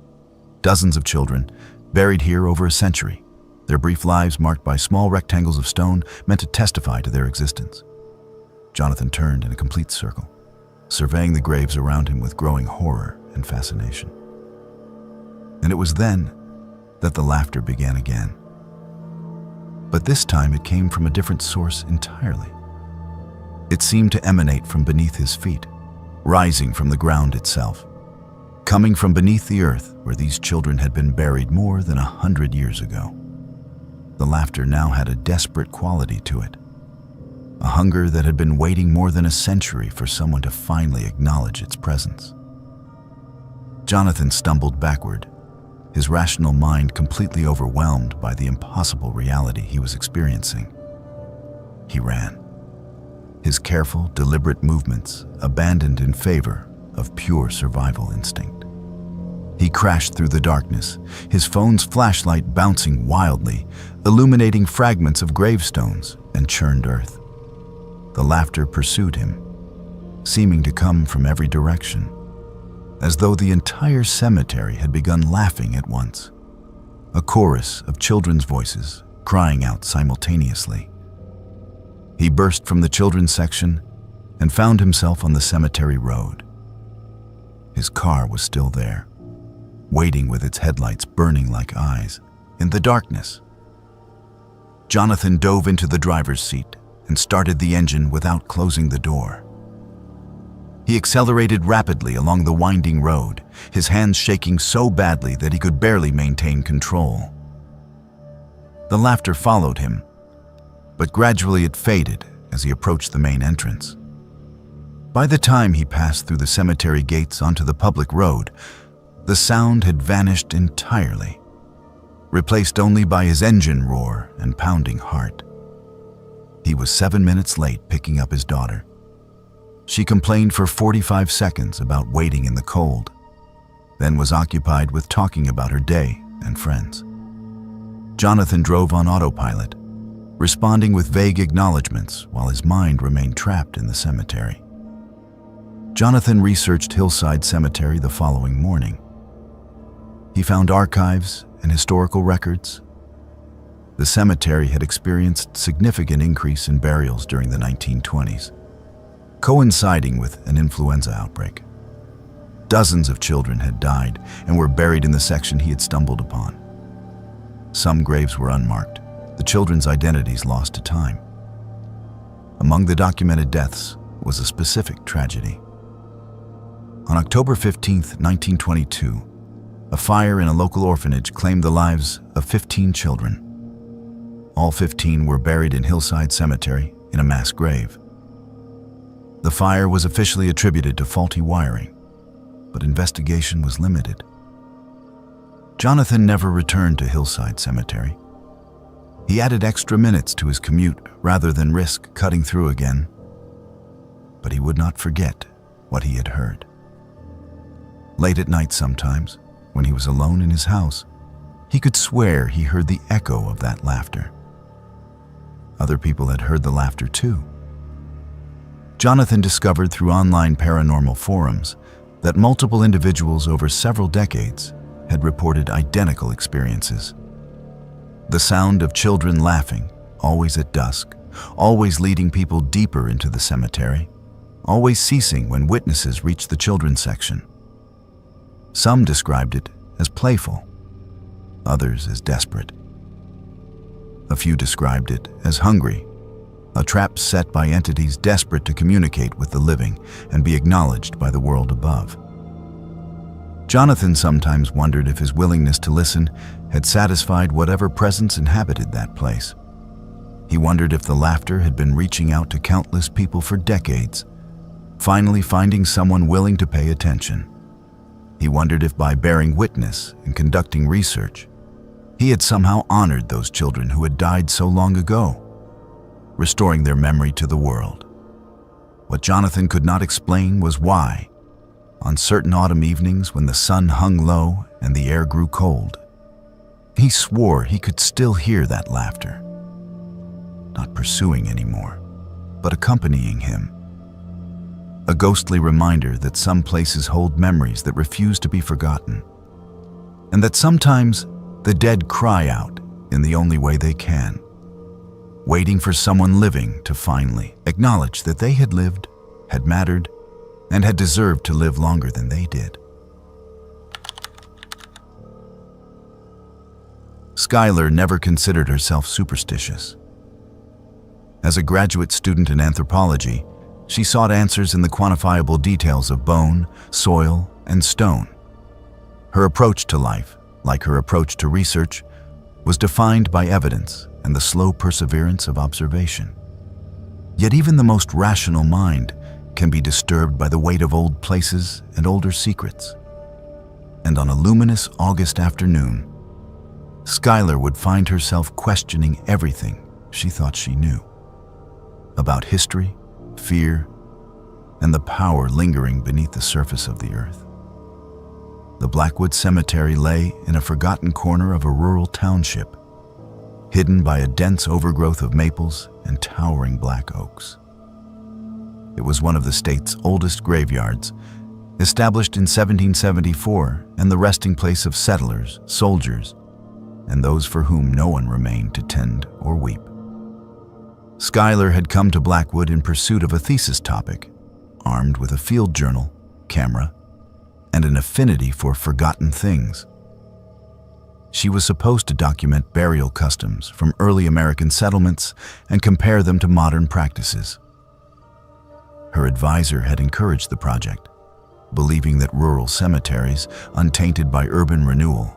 dozens of children, buried here over a century, their brief lives marked by small rectangles of stone meant to testify to their existence. Jonathan turned in a complete circle, surveying the graves around him with growing horror and fascination. And it was then that the laughter began again. But this time it came from a different source entirely. It seemed to emanate from beneath his feet, rising from the ground itself, coming from beneath the earth where these children had been buried more than 100 years ago. The laughter now had a desperate quality to it, a hunger that had been waiting more than a century for someone to finally acknowledge its presence. Jonathan stumbled backward, his rational mind completely overwhelmed by the impossible reality he was experiencing. He ran, his careful, deliberate movements abandoned in favor of pure survival instinct. He crashed through the darkness, his phone's flashlight bouncing wildly, illuminating fragments of gravestones and churned earth. The laughter pursued him, seeming to come from every direction, as though the entire cemetery had begun laughing at once, a chorus of children's voices crying out simultaneously. He burst from the children's section and found himself on the cemetery road. His car was still there, waiting with its headlights burning like eyes in the darkness. Jonathan dove into the driver's seat and started the engine without closing the door. He accelerated rapidly along the winding road, his hands shaking so badly that he could barely maintain control. The laughter followed him, but gradually it faded as he approached the main entrance. By the time he passed through the cemetery gates onto the public road, the sound had vanished entirely, replaced only by his engine roar and pounding heart. He was 7 minutes late picking up his daughter. She complained for 45 seconds about waiting in the cold, then was occupied with talking about her day and friends. Jonathan drove on autopilot, responding with vague acknowledgments while his mind remained trapped in the cemetery. Jonathan researched Hillside Cemetery the following morning. He found archives and historical records, The cemetery had experienced significant increase in burials during the 1920s, coinciding with an influenza outbreak. Dozens of children had died and were buried in the section he had stumbled upon. Some graves were unmarked, the children's identities lost to time. Among the documented deaths was a specific tragedy. On October 15, 1922, a fire in a local orphanage claimed the lives of 15 children. All 15 were buried in Hillside Cemetery in a mass grave. The fire was officially attributed to faulty wiring, but investigation was limited. Jonathan never returned to Hillside Cemetery. He added extra minutes to his commute rather than risk cutting through again. But he would not forget what he had heard. Late at night sometimes, when he was alone in his house, he could swear he heard the echo of that laughter. Other people had heard the laughter too. Jonathan discovered through online paranormal forums that multiple individuals over several decades had reported identical experiences. The sound of children laughing, always at dusk, always leading people deeper into the cemetery, always ceasing when witnesses reached the children's section. Some described it as playful, others as desperate. A few described it as hungry, a trap set by entities desperate to communicate with the living and be acknowledged by the world above. Jonathan sometimes wondered if his willingness to listen had satisfied whatever presence inhabited that place. He wondered if the laughter had been reaching out to countless people for decades, finally finding someone willing to pay attention. He wondered if by bearing witness and conducting research, he had somehow honored those children who had died so long ago, restoring their memory to the world. What Jonathan could not explain was why, on certain autumn evenings when the sun hung low and the air grew cold, he swore he could still hear that laughter, not pursuing anymore, but accompanying him. A ghostly reminder that some places hold memories that refuse to be forgotten, and that sometimes the dead cry out in the only way they can, waiting for someone living to finally acknowledge that they had lived, had mattered, and had deserved to live longer than they did. Skylar never considered herself superstitious. As a graduate student in anthropology, she sought answers in the quantifiable details of bone, soil, and stone. Her approach to life, like her approach to research, was defined by evidence and the slow perseverance of observation. Yet even the most rational mind can be disturbed by the weight of old places and older secrets. And on a luminous August afternoon, Skylar would find herself questioning everything she thought she knew about history, fear, and the power lingering beneath the surface of the earth. The Blackwood Cemetery lay in a forgotten corner of a rural township, hidden by a dense overgrowth of maples and towering black oaks. It was one of the state's oldest graveyards, established in 1774 and the resting place of settlers, soldiers, and those for whom no one remained to tend or weep. Skylar had come to Blackwood in pursuit of a thesis topic, armed with a field journal, camera, and an affinity for forgotten things. She was supposed to document burial customs from early American settlements and compare them to modern practices. Her advisor had encouraged the project, believing that rural cemeteries, untainted by urban renewal,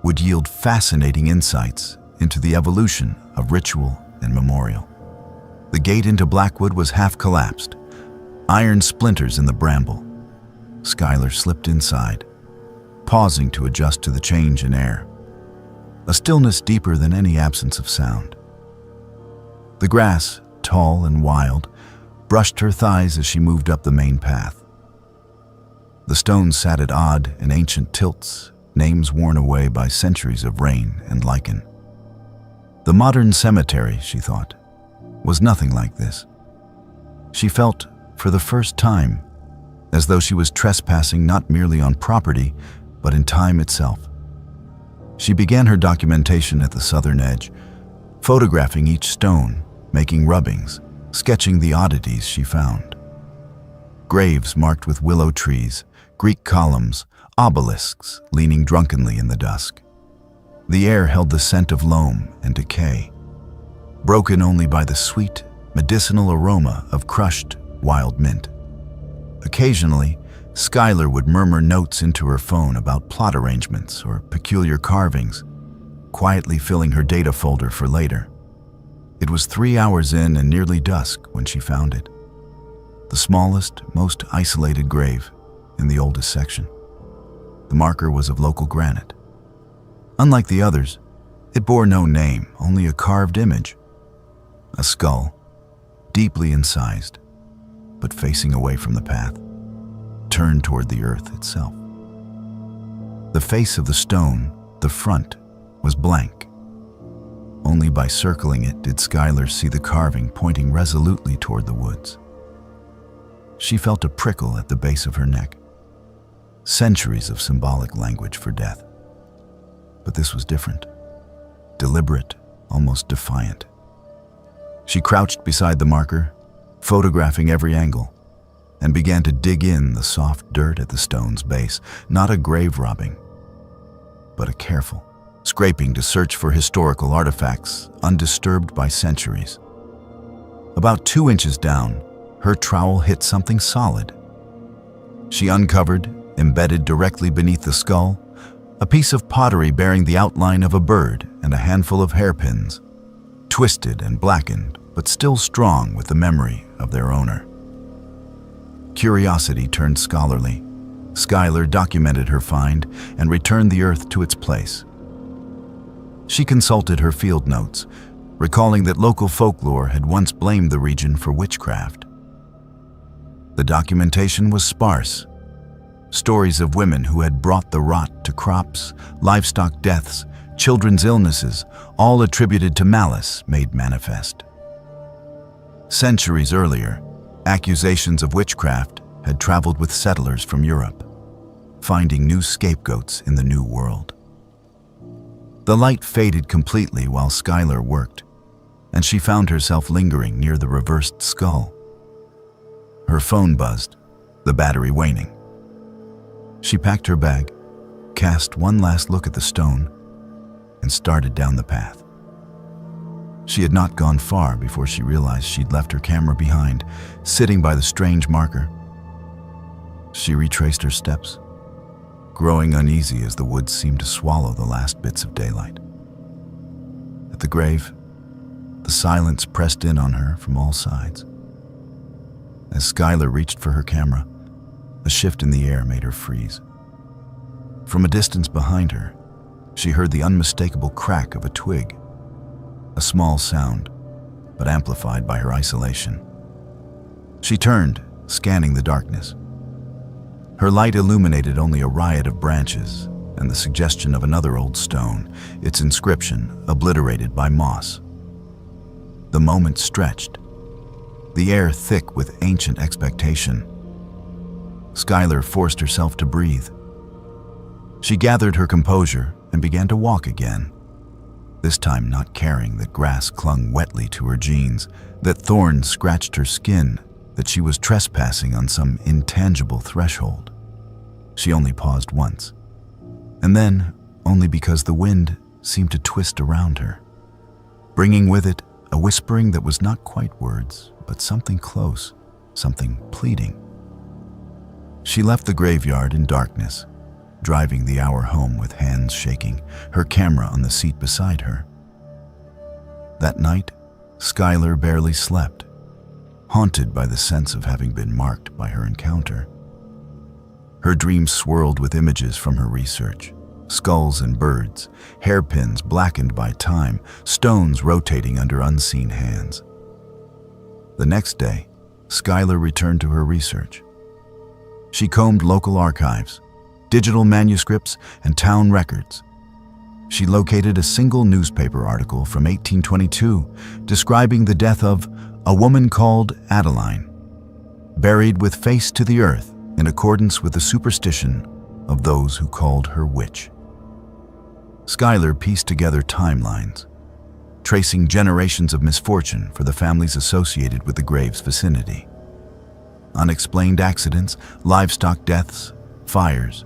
would yield fascinating insights into the evolution of ritual and memorial. The gate into Blackwood was half collapsed, iron splinters in the bramble. Skylar slipped inside, pausing to adjust to the change in air, a stillness deeper than any absence of sound. The grass, tall and wild, brushed her thighs as she moved up the main path. The stones sat at odd and ancient tilts, names worn away by centuries of rain and lichen. The modern cemetery, she thought, was nothing like this. She felt, for the first time, as though she was trespassing not merely on property, but in time itself. She began her documentation at the southern edge, photographing each stone, making rubbings, sketching the oddities she found. Graves marked with willow trees, Greek columns, obelisks leaning drunkenly in the dusk. The air held the scent of loam and decay, broken only by the sweet, medicinal aroma of crushed wild mint. Occasionally, Skylar would murmur notes into her phone about plot arrangements or peculiar carvings, quietly filling her data folder for later. It was 3 hours in and nearly dusk when she found it. The smallest, most isolated grave in the oldest section. The marker was of local granite. Unlike the others, it bore no name, only a carved image. A skull, deeply incised, but facing away from the path, turned toward the earth itself. The face of the stone, the front, was blank. Only by circling it did Skylar see the carving pointing resolutely toward the woods. She felt a prickle at the base of her neck. Centuries of symbolic language for death. But this was different. Deliberate, almost defiant. She crouched beside the marker, photographing every angle, and began to dig in the soft dirt at the stone's base, not a grave robbing, but a careful scraping to search for historical artifacts undisturbed by centuries. About 2 inches down, her trowel hit something solid. She uncovered, embedded directly beneath the skull, a piece of pottery bearing the outline of a bird and a handful of hairpins, twisted and blackened, but still strong with the memory of their owner. Curiosity turned scholarly. Skylar documented her find and returned the earth to its place. She consulted her field notes, recalling that local folklore had once blamed the region for witchcraft. The documentation was sparse. Stories of women who had brought the rot to crops, livestock deaths, children's illnesses, all attributed to malice made manifest. Centuries earlier, accusations of witchcraft had traveled with settlers from Europe, finding new scapegoats in the New World. The light faded completely while Skylar worked, and she found herself lingering near the reversed skull. Her phone buzzed, the battery waning. She packed her bag, cast one last look at the stone, and started down the path. She had not gone far before she realized she'd left her camera behind, sitting by the strange marker. She retraced her steps, growing uneasy as the woods seemed to swallow the last bits of daylight. At the grave, the silence pressed in on her from all sides. As Skylar reached for her camera, a shift in the air made her freeze. From a distance behind her, she heard the unmistakable crack of a twig, a small sound, but amplified by her isolation. She turned, scanning the darkness. Her light illuminated only a riot of branches and the suggestion of another old stone, its inscription obliterated by moss. The moment stretched, the air thick with ancient expectation. Skylar forced herself to breathe. She gathered her composure and began to walk again, this time not caring that grass clung wetly to her jeans, that thorns scratched her skin, that she was trespassing on some intangible threshold. She only paused once, and then only because the wind seemed to twist around her, bringing with it a whispering that was not quite words, but something close, something pleading. She left the graveyard in darkness, driving the hour home with hands shaking, her camera on the seat beside her. That night, Skylar barely slept, haunted by the sense of having been marked by her encounter. Her dreams swirled with images from her research, skulls and birds, hairpins blackened by time, stones rotating under unseen hands. The next day, Skylar returned to her research. She combed local archives, digital manuscripts, and town records. She located a single newspaper article from 1822 describing the death of a woman called Adeline, buried with face to the earth in accordance with the superstition of those who called her witch. Skylar pieced together timelines, tracing generations of misfortune for the families associated with the grave's vicinity. Unexplained accidents, livestock deaths, fires.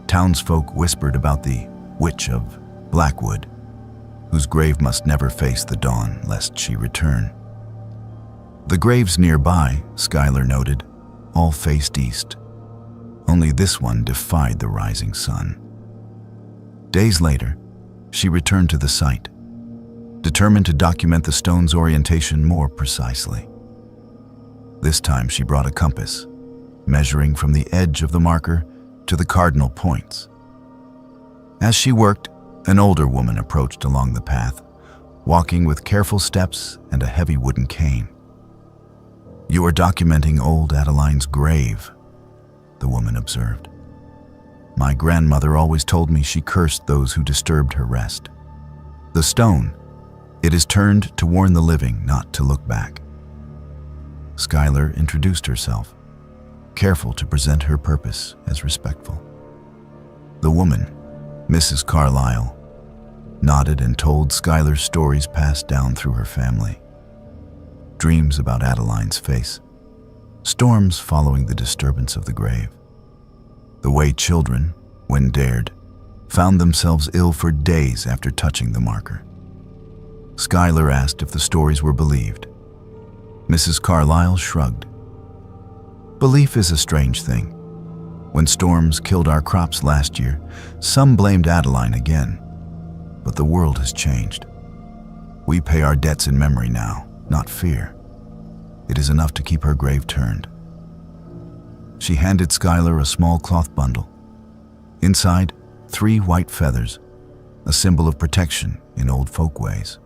Townsfolk whispered about the Witch of Blackwood, whose grave must never face the dawn lest she return. The graves nearby, Schuyler noted, all faced east. Only this one defied the rising sun. Days later, she returned to the site, determined to document the stone's orientation more precisely. This time she brought a compass, measuring from the edge of the marker to the cardinal points. As she worked, an older woman approached along the path, walking with careful steps and a heavy wooden cane. "You are documenting old Adeline's grave," the woman observed. "My grandmother always told me she cursed those who disturbed her rest. The stone, it is turned to warn the living not to look back." Schuyler introduced herself, careful to present her purpose as respectful. The woman, Mrs. Carlyle, nodded and told Schuyler stories passed down through her family. Dreams about Adeline's face, storms following the disturbance of the grave. The way children, when dared, found themselves ill for days after touching the marker. Schuyler asked if the stories were believed. Mrs. Carlyle shrugged. "Belief is a strange thing. When storms killed our crops last year, some blamed Adeline again. But the world has changed. We pay our debts in memory now, not fear. It is enough to keep her grave turned." She handed Schuyler a small cloth bundle. Inside, 3 white feathers, a symbol of protection in old folk ways.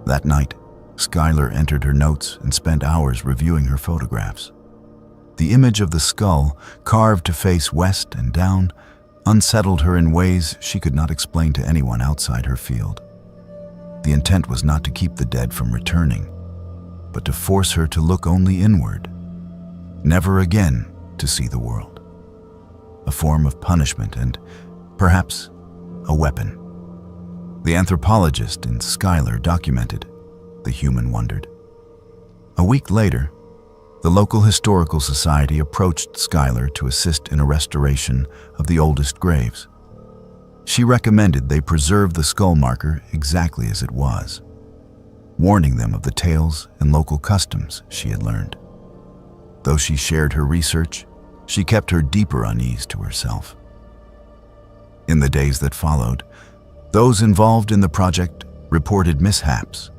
That night, Schuyler entered her notes and spent hours reviewing her photographs. The image of the skull, carved to face west and down, unsettled her in ways she could not explain to anyone outside her field. The intent was not to keep the dead from returning, but to force her to look only inward, never again to see the world. A form of punishment and, perhaps, a weapon. The anthropologist in Schuyler documented, the human wondered. A week later, the local historical society approached Schuyler to assist in a restoration of the oldest graves. She recommended they preserve the skull marker exactly as it was, warning them of the tales and local customs she had learned. Though she shared her research, she kept her deeper unease to herself. In the days that followed, those involved in the project reported mishaps,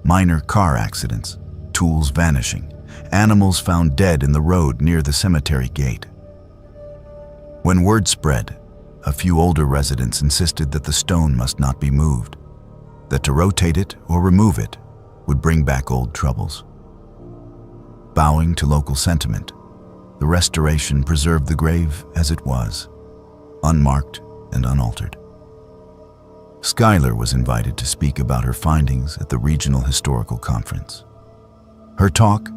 minor car accidents, tools vanishing, animals found dead in the road near the cemetery gate. When word spread, a few older residents insisted that the stone must not be moved, that to rotate it or remove it would bring back old troubles. Bowing to local sentiment, the restoration preserved the grave as it was, unmarked and unaltered. Schuyler was invited to speak about her findings at the Regional Historical Conference. Her talk,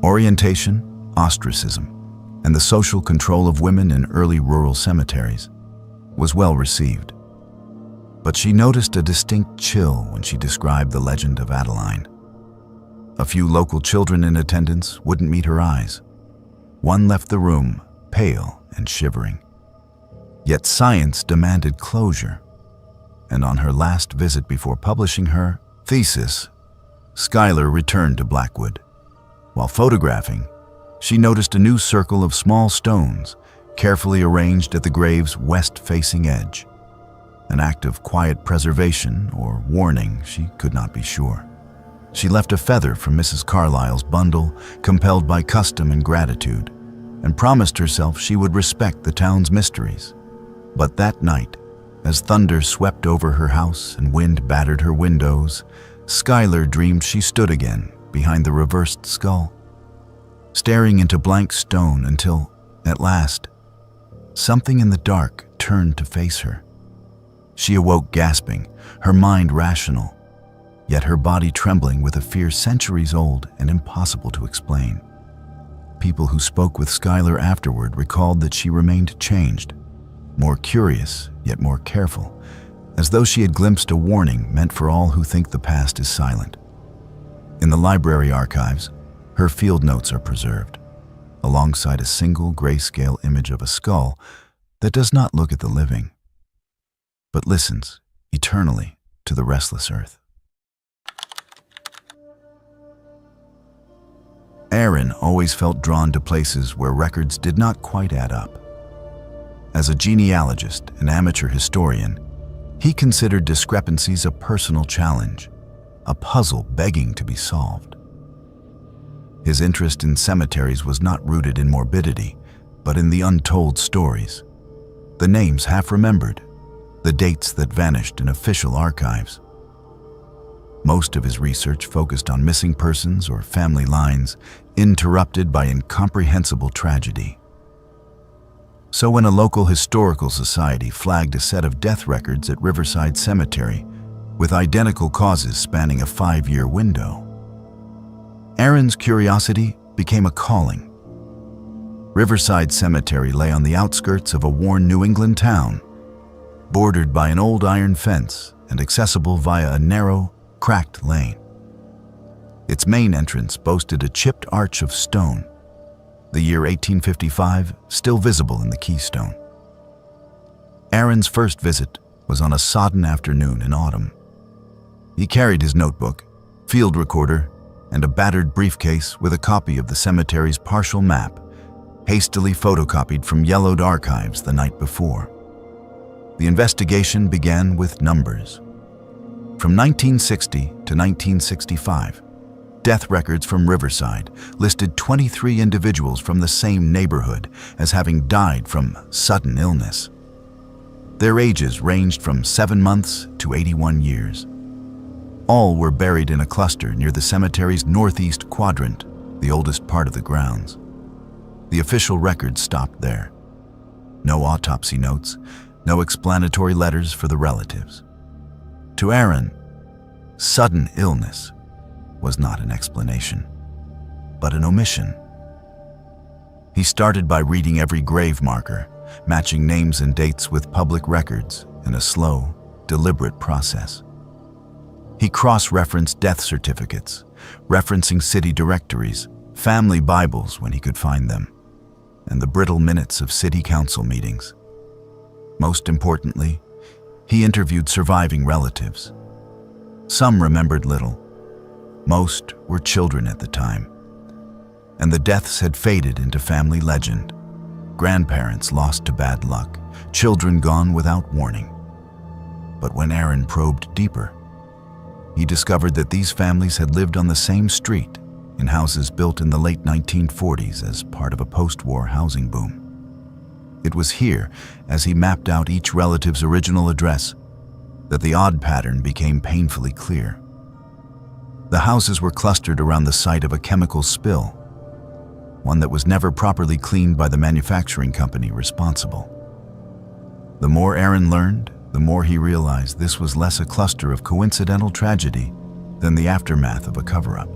Orientation, Ostracism, and the Social Control of Women in Early Rural Cemeteries, was well received. But she noticed a distinct chill when she described the legend of Adeline. A few local children in attendance wouldn't meet her eyes. One left the room, pale and shivering. Yet science demanded closure, and on her last visit before publishing her thesis, Schuyler returned to Blackwood. While photographing, she noticed a new circle of small stones carefully arranged at the grave's west-facing edge. An act of quiet preservation or warning, she could not be sure. She left a feather from Mrs. Carlyle's bundle, compelled by custom and gratitude, and promised herself she would respect the town's mysteries. But that night, as thunder swept over her house and wind battered her windows, Schuyler dreamed she stood again behind the reversed skull, staring into blank stone until, at last, something in the dark turned to face her. She awoke gasping, her mind rational, yet her body trembling with a fear centuries old and impossible to explain. People who spoke with Schuyler afterward recalled that she remained changed, more curious yet more careful, as though she had glimpsed a warning meant for all who think the past is silent. In the library archives, her field notes are preserved, alongside a single grayscale image of a skull that does not look at the living, but listens eternally to the restless earth. Aaron always felt drawn to places where records did not quite add up. As a genealogist and amateur historian, he considered discrepancies a personal challenge, a puzzle begging to be solved. His interest in cemeteries was not rooted in morbidity, but in the untold stories, the names half remembered, the dates that vanished in official archives. Most of his research focused on missing persons or family lines interrupted by incomprehensible tragedy. So when a local historical society flagged a set of death records at Riverside Cemetery with identical causes spanning a 5-year window, Aaron's curiosity became a calling. Riverside Cemetery lay on the outskirts of a worn New England town, bordered by an old iron fence and accessible via a narrow, cracked lane. Its main entrance boasted a chipped arch of stone, the year 1855 still visible in the keystone. Aaron's first visit was on a sodden afternoon in autumn. He carried his notebook, field recorder, and a battered briefcase with a copy of the cemetery's partial map, hastily photocopied from yellowed archives the night before. The investigation began with numbers. From 1960 to 1965, death records from Riverside listed 23 individuals from the same neighborhood as having died from sudden illness. Their ages ranged from 7 months to 81 years. All were buried in a cluster near the cemetery's northeast quadrant, the oldest part of the grounds. The official record stopped there. No autopsy notes, no explanatory letters for the relatives. To Aaron, sudden illness was not an explanation, but an omission. He started by reading every grave marker, matching names and dates with public records in a slow, deliberate process. He cross-referenced death certificates, referencing city directories, family Bibles when he could find them, and the brittle minutes of city council meetings. Most importantly, he interviewed surviving relatives. Some remembered little. Most were children at the time, and the deaths had faded into family legend. Grandparents lost to bad luck, children gone without warning. But when Aaron probed deeper, he discovered that these families had lived on the same street in houses built in the late 1940s as part of a post-war housing boom. It was here, as he mapped out each relative's original address, that the odd pattern became painfully clear. The houses were clustered around the site of a chemical spill, one that was never properly cleaned by the manufacturing company responsible. The more Aaron learned, the more he realized this was less a cluster of coincidental tragedy than the aftermath of a cover-up.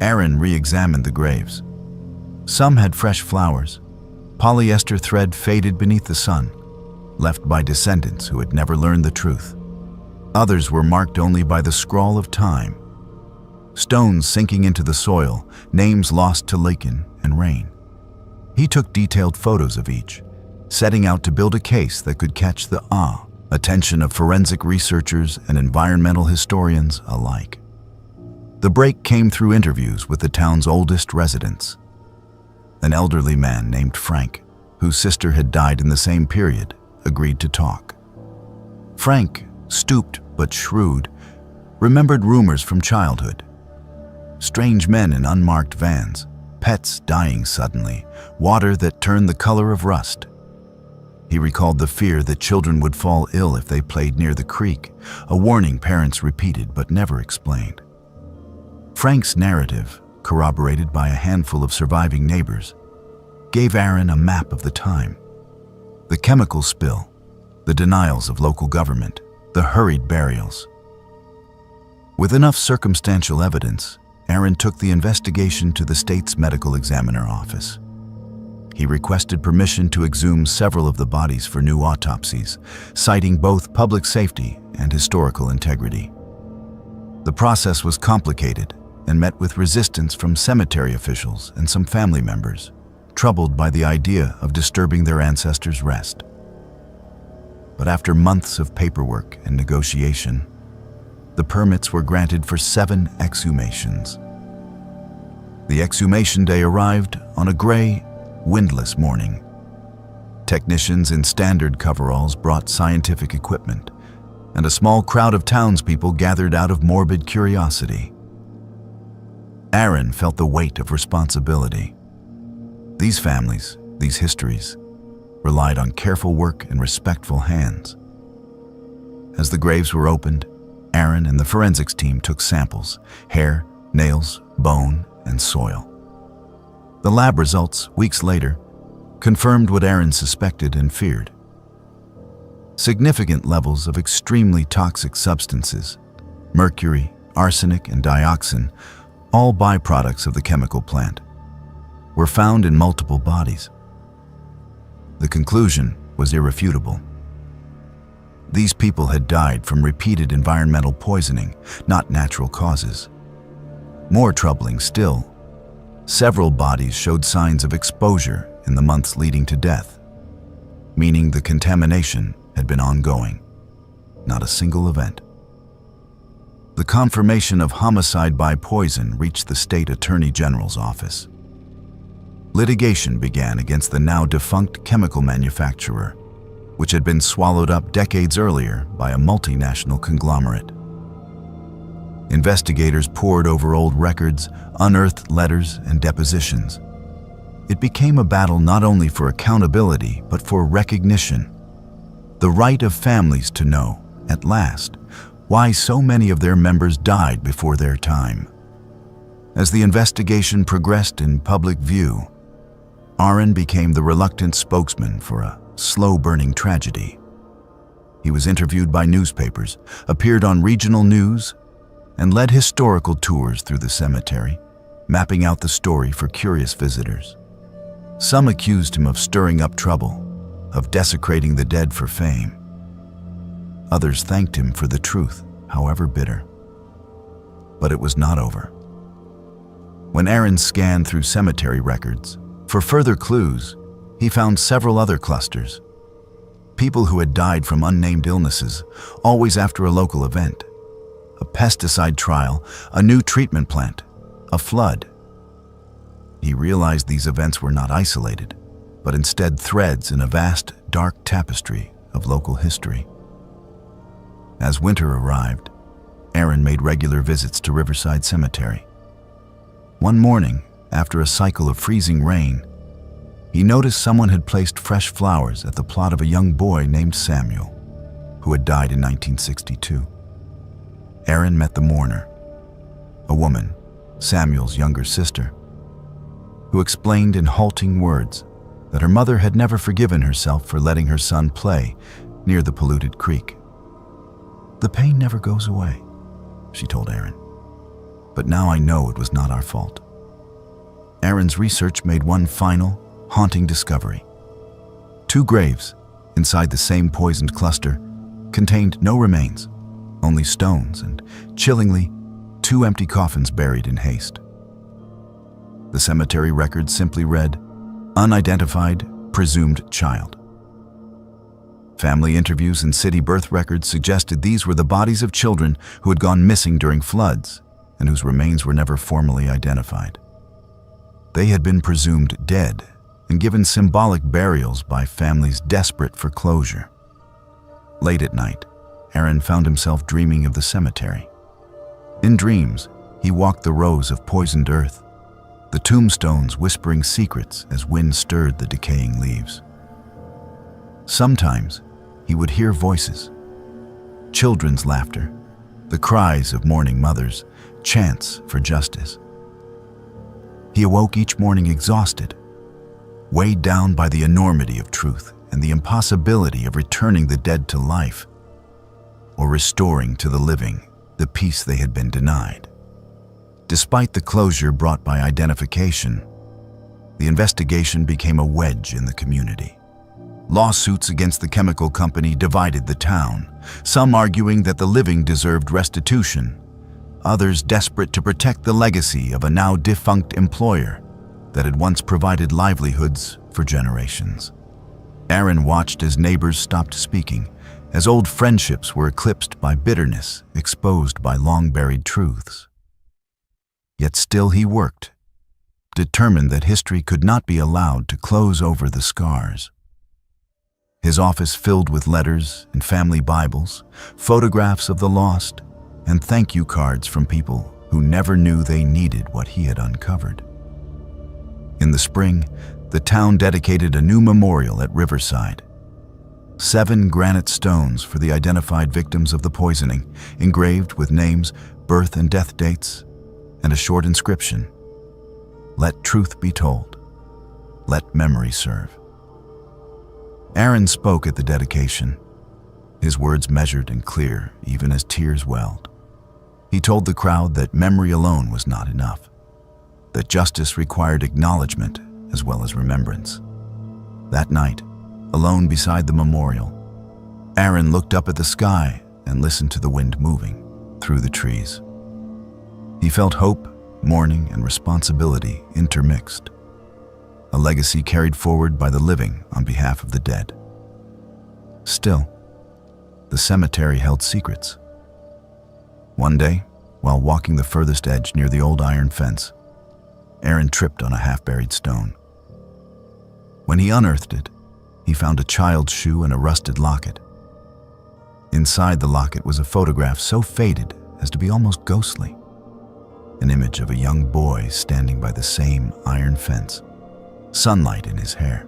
Aaron re-examined the graves. Some had fresh flowers, polyester thread faded beneath the sun, left by descendants who had never learned the truth. Others were marked only by the scrawl of time, stones sinking into the soil, names lost to lichen and rain. He took detailed photos of each, setting out to build a case that could catch the attention of forensic researchers and environmental historians alike. The break came through interviews with the town's oldest residents. An elderly man named Frank, whose sister had died in the same period, agreed to talk. Frank, stooped but shrewd, remembered rumors from childhood. Strange men in unmarked vans, pets dying suddenly, water that turned the color of rust. He recalled the fear that children would fall ill if they played near the creek, a warning parents repeated but never explained. Frank's narrative, corroborated by a handful of surviving neighbors, gave Aaron a map of the time. The chemical spill, the denials of local government, the hurried burials. With enough circumstantial evidence, Aaron took the investigation to the state's medical examiner office. he requested permission to exhume several of the bodies for new autopsies, citing both public safety and historical integrity. The process was complicated and met with resistance from cemetery officials and some family members, troubled by the idea of disturbing their ancestors' rest. But after months of paperwork and negotiation, the permits were granted for 7 exhumations. The exhumation day arrived on a gray, windless morning. Technicians in standard coveralls brought scientific equipment, and a small crowd of townspeople gathered out of morbid curiosity. Aaron felt the weight of responsibility. These families, these histories, relied on careful work and respectful hands. As the graves were opened, Aaron and the forensics team took samples: hair, nails, bone, and soil. The lab results, weeks later, confirmed what Aaron suspected and feared. Significant levels of extremely toxic substances, mercury, arsenic, and dioxin, all byproducts of the chemical plant, were found in multiple bodies. The conclusion was irrefutable. These people had died from repeated environmental poisoning, not natural causes. More troubling still, several bodies showed signs of exposure in the months leading to death, meaning the contamination had been ongoing, not a single event. The confirmation of homicide by poison reached the state attorney general's office. Litigation began against the now defunct chemical manufacturer, which had been swallowed up decades earlier by a multinational conglomerate. Investigators pored over old records, unearthed letters, and depositions. It became a battle not only for accountability, but for recognition. The right of families to know, at last, why so many of their members died before their time. As the investigation progressed in public view, Aaron became the reluctant spokesman for a slow-burning tragedy. He was interviewed by newspapers, appeared on regional news, and led historical tours through the cemetery, mapping out the story for curious visitors. Some accused him of stirring up trouble, of desecrating the dead for fame. Others thanked him for the truth, however bitter. But it was not over. When Aaron scanned through cemetery records for further clues, he found several other clusters. People who had died from unnamed illnesses, always after a local event. A pesticide trial, a new treatment plant, a flood. He realized these events were not isolated, but instead threads in a vast, dark tapestry of local history. As winter arrived, Aaron made regular visits to Riverside Cemetery. One morning, after a cycle of freezing rain, he noticed someone had placed fresh flowers at the plot of a young boy named Samuel, who had died in 1962. Aaron met the mourner, a woman, Samuel's younger sister, who explained in halting words that her mother had never forgiven herself for letting her son play near the polluted creek. "The pain never goes away," she told Aaron. "But now I know it was not our fault." Aaron's research made one final, haunting discovery. 2 graves inside the same poisoned cluster contained no remains, only stones and, chillingly, 2 empty coffins buried in haste. The cemetery record simply read, "Unidentified, presumed child." Family interviews and city birth records suggested these were the bodies of children who had gone missing during floods and whose remains were never formally identified. They had been presumed dead and given symbolic burials by families desperate for closure. Late at night, Aaron found himself dreaming of the cemetery. In dreams, he walked the rows of poisoned earth, the tombstones whispering secrets as wind stirred the decaying leaves. Sometimes, he would hear voices, children's laughter, the cries of mourning mothers, chants for justice. He awoke each morning exhausted, weighed down by the enormity of truth and the impossibility of returning the dead to life or restoring to the living the peace they had been denied. Despite the closure brought by identification, the investigation became a wedge in the community. Lawsuits against the chemical company divided the town, some arguing that the living deserved restitution, others desperate to protect the legacy of a now defunct employer that had once provided livelihoods for generations. Aaron watched as neighbors stopped speaking, as old friendships were eclipsed by bitterness exposed by long-buried truths. Yet still he worked, determined that history could not be allowed to close over the scars. His office filled with letters and family Bibles, photographs of the lost, and thank you cards from people who never knew they needed what he had uncovered. In the spring, the town dedicated a new memorial at Riverside. 7 granite stones for the identified victims of the poisoning, engraved with names, birth and death dates, and a short inscription: "Let truth be told. Let memory serve." Aaron spoke at the dedication, his words measured and clear, even as tears welled. He told the crowd that memory alone was not enough, that justice required acknowledgement as well as remembrance. That night, alone beside the memorial, Aaron looked up at the sky and listened to the wind moving through the trees. He felt hope, mourning, and responsibility intermixed, a legacy carried forward by the living on behalf of the dead. Still, the cemetery held secrets. One day, while walking the furthest edge near the old iron fence, Aaron tripped on a half-buried stone. When he unearthed it, he found a child's shoe and a rusted locket. Inside the locket was a photograph so faded as to be almost ghostly, an image of a young boy standing by the same iron fence, sunlight in his hair.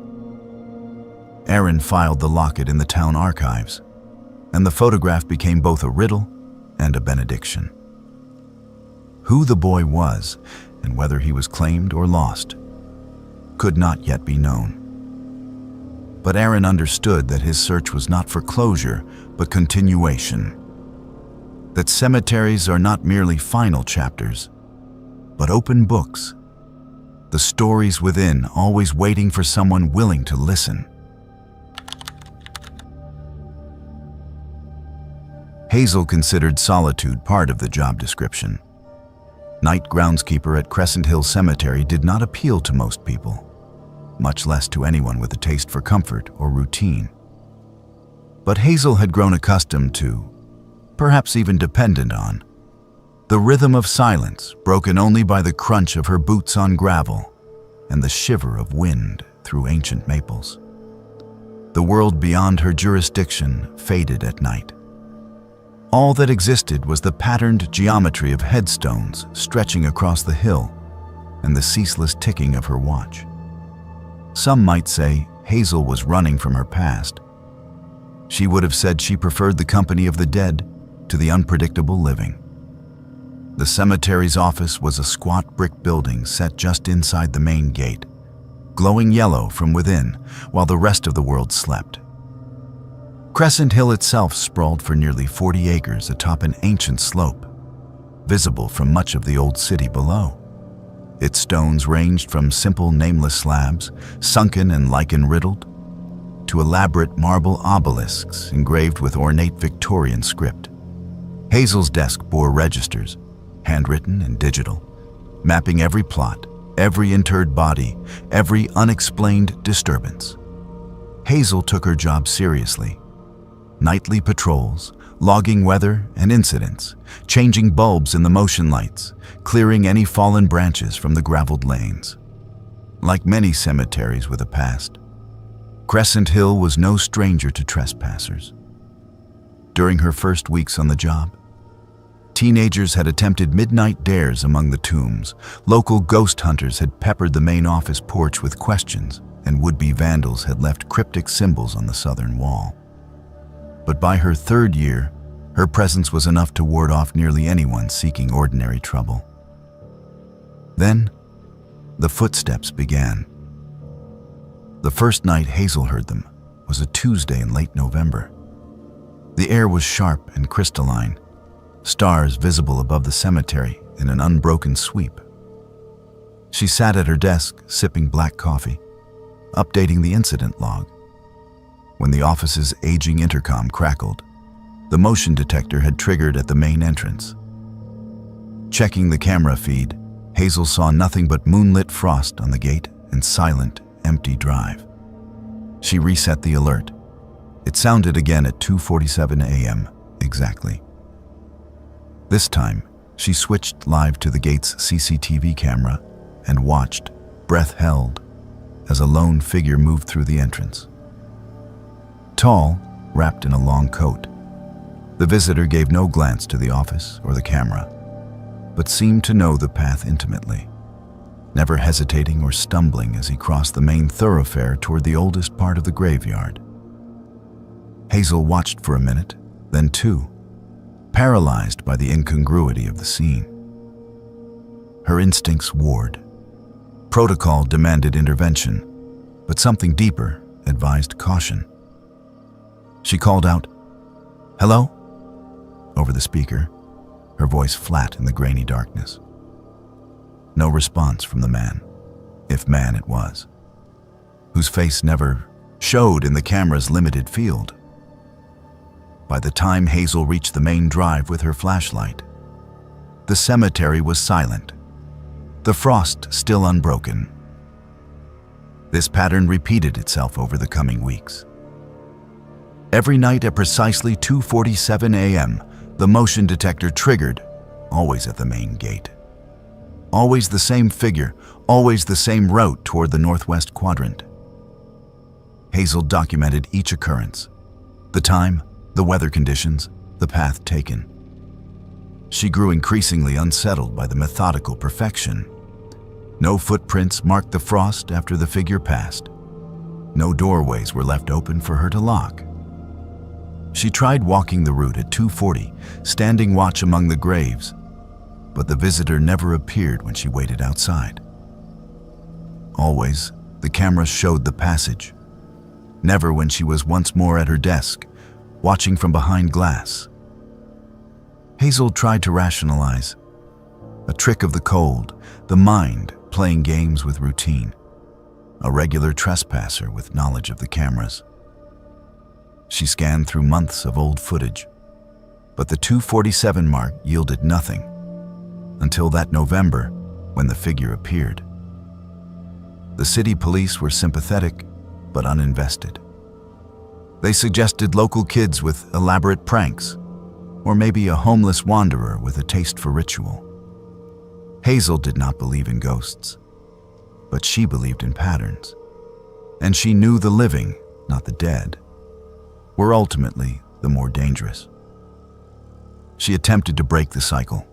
Aaron filed the locket in the town archives, and the photograph became both a riddle and a benediction. Who the boy was, and whether he was claimed or lost, could not yet be known. But Aaron understood that his search was not for closure, but continuation. That cemeteries are not merely final chapters, but open books, the stories within always waiting for someone willing to listen. Hazel considered solitude part of the job description. Night groundskeeper at Crescent Hill Cemetery did not appeal to most people, much less to anyone with a taste for comfort or routine. But Hazel had grown accustomed to, perhaps even dependent on, the rhythm of silence broken only by the crunch of her boots on gravel and the shiver of wind through ancient maples. The world beyond her jurisdiction faded at night. All that existed was the patterned geometry of headstones stretching across the hill and the ceaseless ticking of her watch. Some might say Hazel was running from her past. She would have said she preferred the company of the dead to the unpredictable living. The cemetery's office was a squat brick building set just inside the main gate, glowing yellow from within while the rest of the world slept. Crescent Hill itself sprawled for nearly 40 acres atop an ancient slope, visible from much of the old city below. Its stones ranged from simple nameless slabs, sunken and lichen-riddled, to elaborate marble obelisks engraved with ornate Victorian script. Hazel's desk bore registers, handwritten and digital, mapping every plot, every interred body, every unexplained disturbance. Hazel took her job seriously. Nightly patrols, logging weather and incidents, changing bulbs in the motion lights, clearing any fallen branches from the graveled lanes. Like many cemeteries with a past, Crescent Hill was no stranger to trespassers. During her first weeks on the job, teenagers had attempted midnight dares among the tombs, local ghost hunters had peppered the main office porch with questions, and would-be vandals had left cryptic symbols on the southern wall. But by her third year, her presence was enough to ward off nearly anyone seeking ordinary trouble. Then, the footsteps began. The first night Hazel heard them was a Tuesday in late November. The air was sharp and crystalline, stars visible above the cemetery in an unbroken sweep. She sat at her desk, sipping black coffee, updating the incident log. When the office's aging intercom crackled, the motion detector had triggered at the main entrance. Checking the camera feed, Hazel saw nothing but moonlit frost on the gate and silent, empty drive. She reset the alert. It sounded again at 2:47 a.m. exactly. This time, she switched live to the gate's CCTV camera and watched, breath held, as a lone figure moved through the entrance. Tall, wrapped in a long coat, the visitor gave no glance to the office or the camera, but seemed to know the path intimately, never hesitating or stumbling as he crossed the main thoroughfare toward the oldest part of the graveyard. Hazel watched for a minute, then two, paralyzed by the incongruity of the scene. Her instincts warred. Protocol demanded intervention, but something deeper advised caution. She called out, "Hello?" over the speaker, her voice flat in the grainy darkness. No response from the man, if man it was, whose face never showed in the camera's limited field. By the time Hazel reached the main drive with her flashlight, the cemetery was silent, the frost still unbroken. This pattern repeated itself over the coming weeks. Every night at precisely 2:47 a.m., the motion detector triggered, always at the main gate. Always the same figure, always the same route toward the northwest quadrant. Hazel documented each occurrence, the time, the weather conditions, the path taken. She grew increasingly unsettled by the methodical perfection. No footprints marked the frost after the figure passed. No doorways were left open for her to lock. She tried walking the route at 2:40, standing watch among the graves, but the visitor never appeared when she waited outside. Always, the camera showed the passage. Never when she was once more at her desk, watching from behind glass. Hazel tried to rationalize. A trick of the cold, the mind playing games with routine. A regular trespasser with knowledge of the cameras. She scanned through months of old footage, but the 2:47 mark yielded nothing until that November when the figure appeared. The city police were sympathetic but uninvested. They suggested local kids with elaborate pranks, or maybe a homeless wanderer with a taste for ritual. Hazel did not believe in ghosts, but she believed in patterns, and she knew the living, not the dead, were ultimately the more dangerous. She attempted to break the cycle.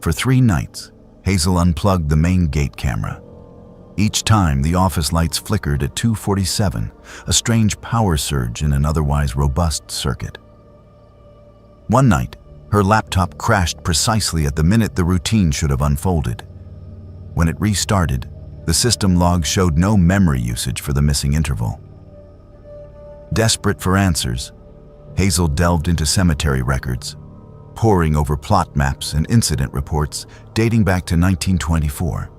For 3 nights, Hazel unplugged the main gate camera. Each time, the office lights flickered at 2:47, a strange power surge in an otherwise robust circuit. One night, her laptop crashed precisely at the minute the routine should have unfolded. When it restarted, the system log showed no memory usage for the missing interval. Desperate for answers, Hazel delved into cemetery records, poring over plot maps and incident reports dating back to 1924.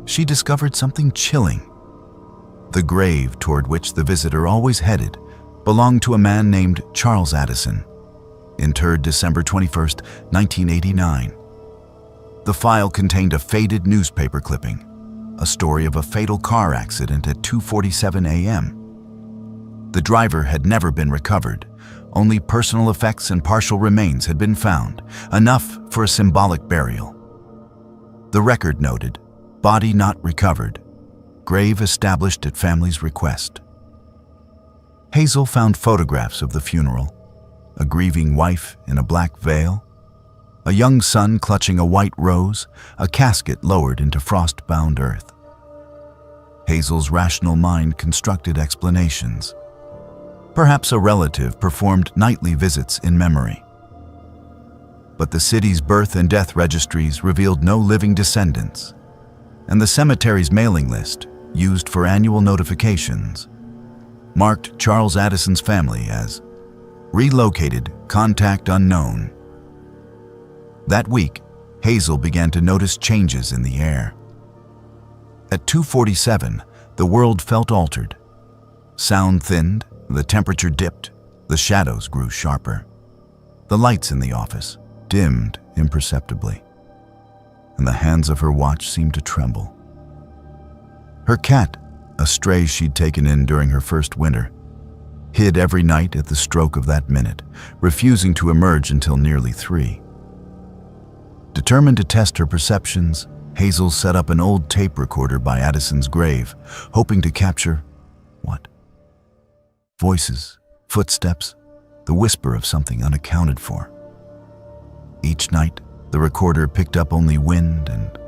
She discovered something chilling. The grave toward which the visitor always headed belonged to a man named Charles Addison, interred December 21st, 1989. The file contained a faded newspaper clipping, a story of a fatal car accident at 2:47 a.m. The driver had never been recovered. Only personal effects and partial remains had been found, enough for a symbolic burial. The record noted, "Body not recovered. Grave established at family's request." Hazel found photographs of the funeral, a grieving wife in a black veil, a young son clutching a white rose, a casket lowered into frost-bound earth. Hazel's rational mind constructed explanations. Perhaps a relative performed nightly visits in memory. But the city's birth and death registries revealed no living descendants, and the cemetery's mailing list, used for annual notifications, marked Charles Addison's family as relocated, contact unknown. That week, Hazel began to notice changes in the air. At 2:47, the world felt altered. Sound thinned, the temperature dipped, the shadows grew sharper. The lights in the office dimmed imperceptibly, and the hands of her watch seemed to tremble. Her cat, a stray she'd taken in during her first winter, hid every night at the stroke of that minute, refusing to emerge until nearly 3. Determined to test her perceptions, Hazel set up an old tape recorder by Addison's grave, hoping to capture what? Voices, footsteps, the whisper of something unaccounted for. Each night, the recorder picked up only wind and,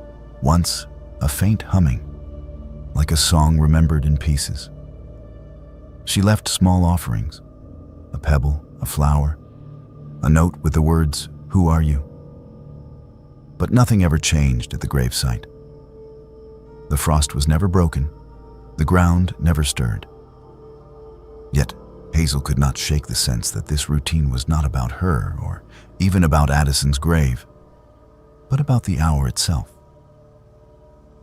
once, a faint humming, like a song remembered in pieces. She left small offerings, a pebble, a flower, a note with the words, "Who are you?" But nothing ever changed at the gravesite. The frost was never broken, the ground never stirred. Yet, Hazel could not shake the sense that this routine was not about her or even about Addison's grave, but about the hour itself.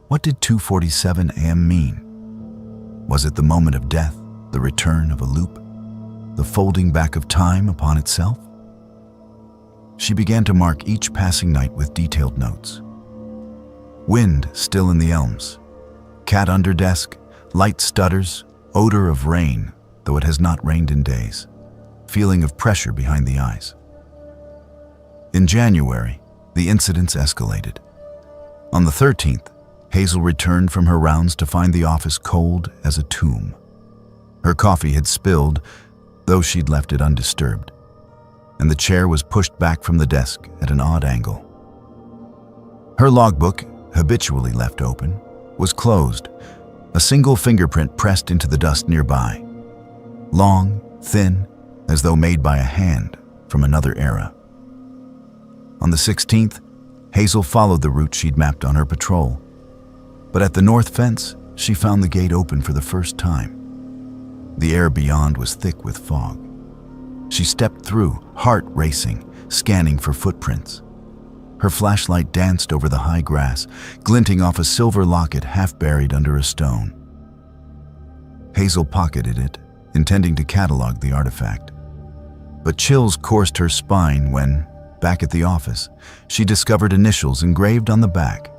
What did 2:47 a.m. mean? Was it the moment of death, the return of a loop, the folding back of time upon itself? She began to mark each passing night with detailed notes. Wind still in the elms, cat under desk, light stutters, odor of rain, though it has not rained in days, feeling of pressure behind the eyes. In January, the incidents escalated. On the 13th, Hazel returned from her rounds to find the office cold as a tomb. Her coffee had spilled, though she'd left it undisturbed, and the chair was pushed back from the desk at an odd angle. Her logbook, habitually left open, was closed, a single fingerprint pressed into the dust nearby. Long, thin, as though made by a hand from another era. On the 16th, Hazel followed the route she'd mapped on her patrol. But at the north fence, she found the gate open for the first time. The air beyond was thick with fog. She stepped through, heart racing, scanning for footprints. Her flashlight danced over the high grass, glinting off a silver locket half buried under a stone. Hazel pocketed it, intending to catalog the artifact. But chills coursed her spine when, back at the office, she discovered initials engraved on the back.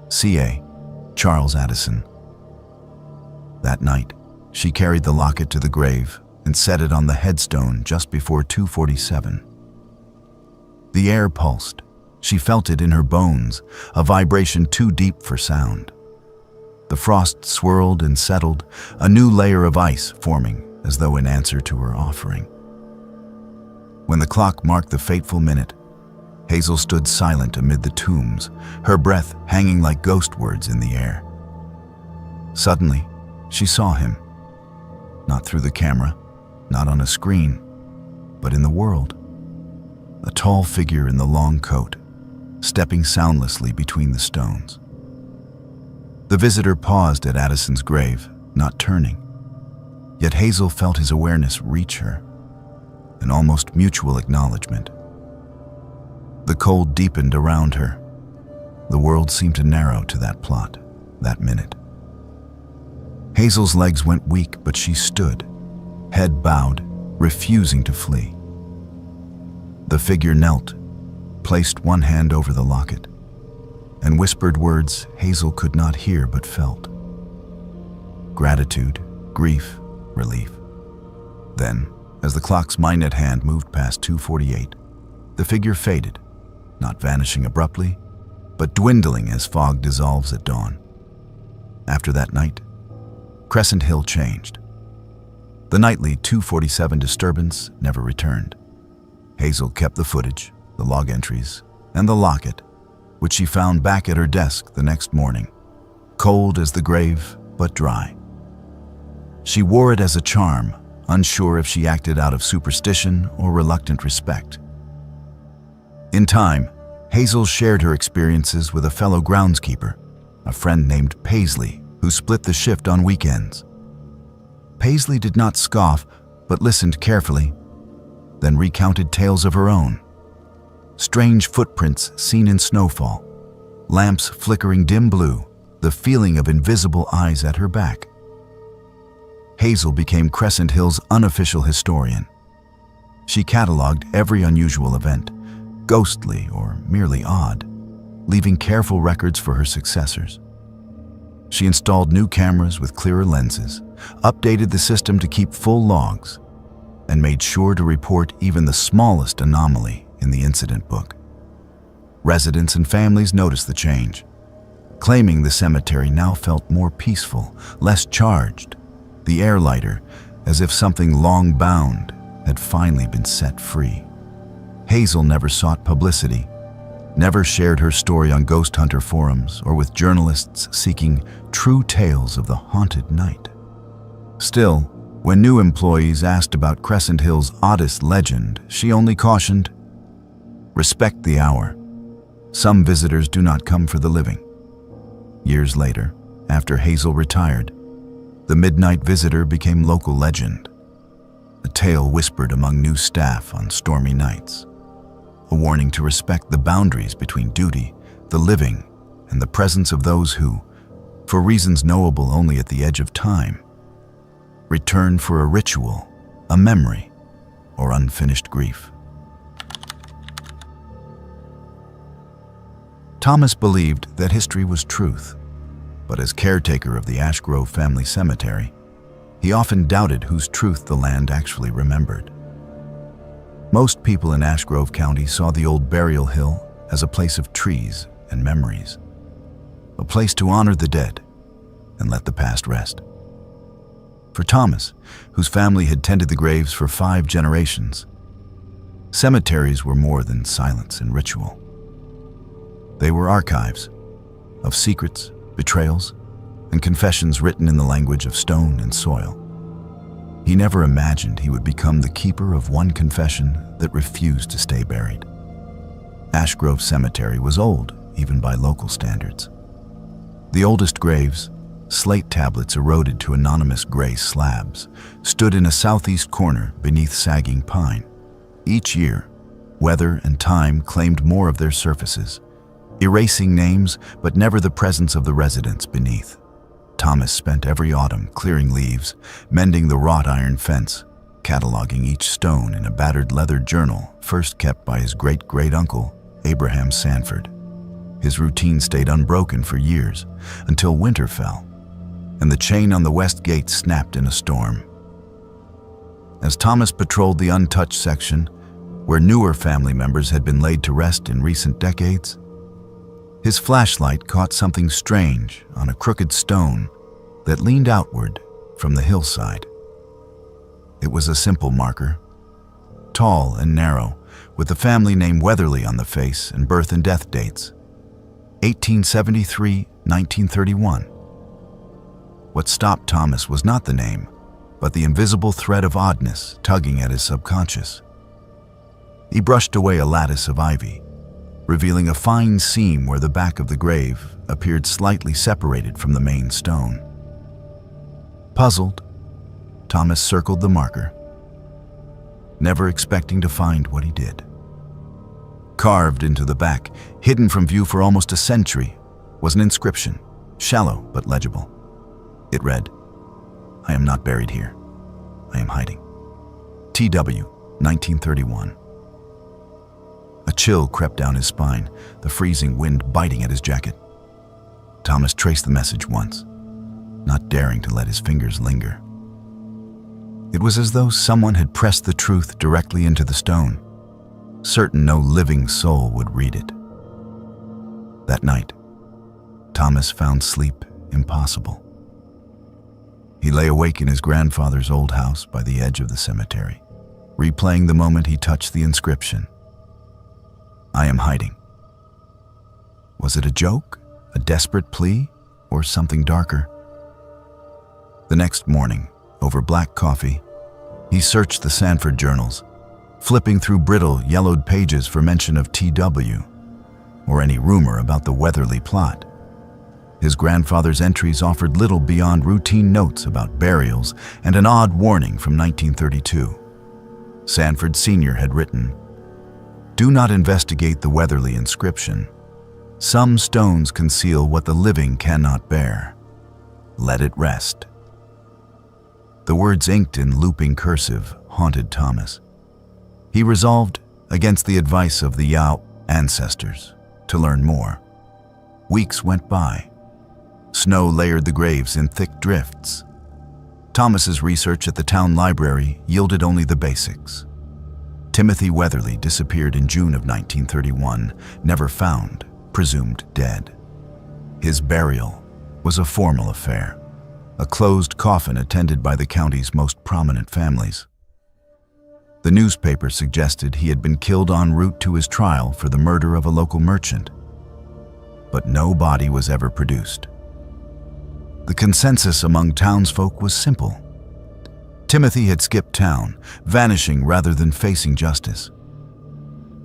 C.A. Charles Addison. That night, she carried the locket to the grave and set it on the headstone just before 2:47. The air pulsed. She felt it in her bones, a vibration too deep for sound. The frost swirled and settled, a new layer of ice forming as though in answer to her offering. When the clock marked the fateful minute, Hazel stood silent amid the tombs, her breath hanging like ghost words in the air. Suddenly, she saw him. Not through the camera, not on a screen, but in the world. A tall figure in the long coat, stepping soundlessly between the stones. The visitor paused at Addison's grave, not turning. Yet Hazel felt his awareness reach her, an almost mutual acknowledgement. The cold deepened around her. The world seemed to narrow to that plot, that minute. Hazel's legs went weak, but she stood, head bowed, refusing to flee. The figure knelt, placed one hand over the locket, and whispered words Hazel could not hear but felt. Gratitude, grief, relief. Then, as the clock's minute hand moved past 2:48, the figure faded, not vanishing abruptly, but dwindling as fog dissolves at dawn. After that night, Crescent Hill changed. The nightly 2:47 disturbance never returned. Hazel kept the footage, the log entries, and the locket, which she found back at her desk the next morning, cold as the grave, but dry. She wore it as a charm, unsure if she acted out of superstition or reluctant respect. In time, Hazel shared her experiences with a fellow groundskeeper, a friend named Paisley, who split the shift on weekends. Paisley did not scoff, but listened carefully, then recounted tales of her own. Strange footprints seen in snowfall, lamps flickering dim blue, the feeling of invisible eyes at her back. Hazel became Crescent Hill's unofficial historian. She cataloged every unusual event, ghostly or merely odd, leaving careful records for her successors. She installed new cameras with clearer lenses, updated the system to keep full logs, and made sure to report even the smallest anomaly in the incident book. Residents and families noticed the change, claiming the cemetery now felt more peaceful, less charged, the air lighter, as if something long bound had finally been set free. Hazel never sought publicity, never shared her story on ghost hunter forums or with journalists seeking true tales of the haunted night. Still, when new employees asked about Crescent Hill's oddest legend, she only cautioned, "Respect the hour. Some visitors do not come for the living." Years later, after Hazel retired, the Midnight Visitor became local legend, a tale whispered among new staff on stormy nights, a warning to respect the boundaries between duty, the living, and the presence of those who, for reasons knowable only at the edge of time, return for a ritual, a memory, or unfinished grief. Thomas believed that history was truth, but as caretaker of the Ash Grove family cemetery, he often doubted whose truth the land actually remembered. Most people in Ash Grove County saw the old burial hill as a place of trees and memories, a place to honor the dead and let the past rest. For Thomas, whose family had tended the graves for 5 generations, cemeteries were more than silence and ritual. They were archives of secrets, betrayals, and confessions written in the language of stone and soil. He never imagined he would become the keeper of one confession that refused to stay buried. Ash Grove Cemetery was old, even by local standards. The oldest graves, slate tablets eroded to anonymous gray slabs, stood in a southeast corner beneath sagging pine. Each year, weather and time claimed more of their surfaces, erasing names but never the presence of the residents beneath. Thomas spent every autumn clearing leaves, mending the wrought iron fence, cataloging each stone in a battered leather journal first kept by his great-great-uncle, Abraham Sanford. His routine stayed unbroken for years, until winter fell, and the chain on the west gate snapped in a storm. As Thomas patrolled the untouched section, where newer family members had been laid to rest in recent decades, his flashlight caught something strange on a crooked stone that leaned outward from the hillside. It was a simple marker, tall and narrow, with the family name Weatherly on the face and birth and death dates, 1873, 1931. What stopped Thomas was not the name, but the invisible thread of oddness tugging at his subconscious. He brushed away a lattice of ivy, revealing a fine seam where the back of the grave appeared slightly separated from the main stone. Puzzled, Thomas circled the marker, never expecting to find what he did. Carved into the back, hidden from view for almost a century, was an inscription, shallow but legible. It read, "I am not buried here. I am hiding. T.W., 1931. A chill crept down his spine, the freezing wind biting at his jacket. Thomas traced the message once, not daring to let his fingers linger. It was as though someone had pressed the truth directly into the stone, certain no living soul would read it. That night, Thomas found sleep impossible. He lay awake in his grandfather's old house by the edge of the cemetery, replaying the moment he touched the inscription. I am hiding. Was it a joke, a desperate plea, or something darker? The next morning, over black coffee, he searched the Sanford journals, flipping through brittle, yellowed pages for mention of T.W. or any rumor about the Weatherly plot. His grandfather's entries offered little beyond routine notes about burials and an odd warning from 1932. Sanford Sr. had written, "Do not investigate the Weatherly inscription. Some stones conceal what the living cannot bear. Let it rest. The words inked in looping cursive haunted Thomas. He resolved, against the advice of the Yao ancestors, to learn more. Weeks went by. Snow layered the graves in thick drifts. Thomas's research at the town library yielded only the basics. Timothy Weatherly disappeared in June of 1931, never found, presumed dead. His burial was a formal affair, a closed coffin attended by the county's most prominent families. The newspaper suggested he had been killed en route to his trial for the murder of a local merchant, but no body was ever produced. The consensus among townsfolk was simple. Timothy had skipped town, vanishing rather than facing justice.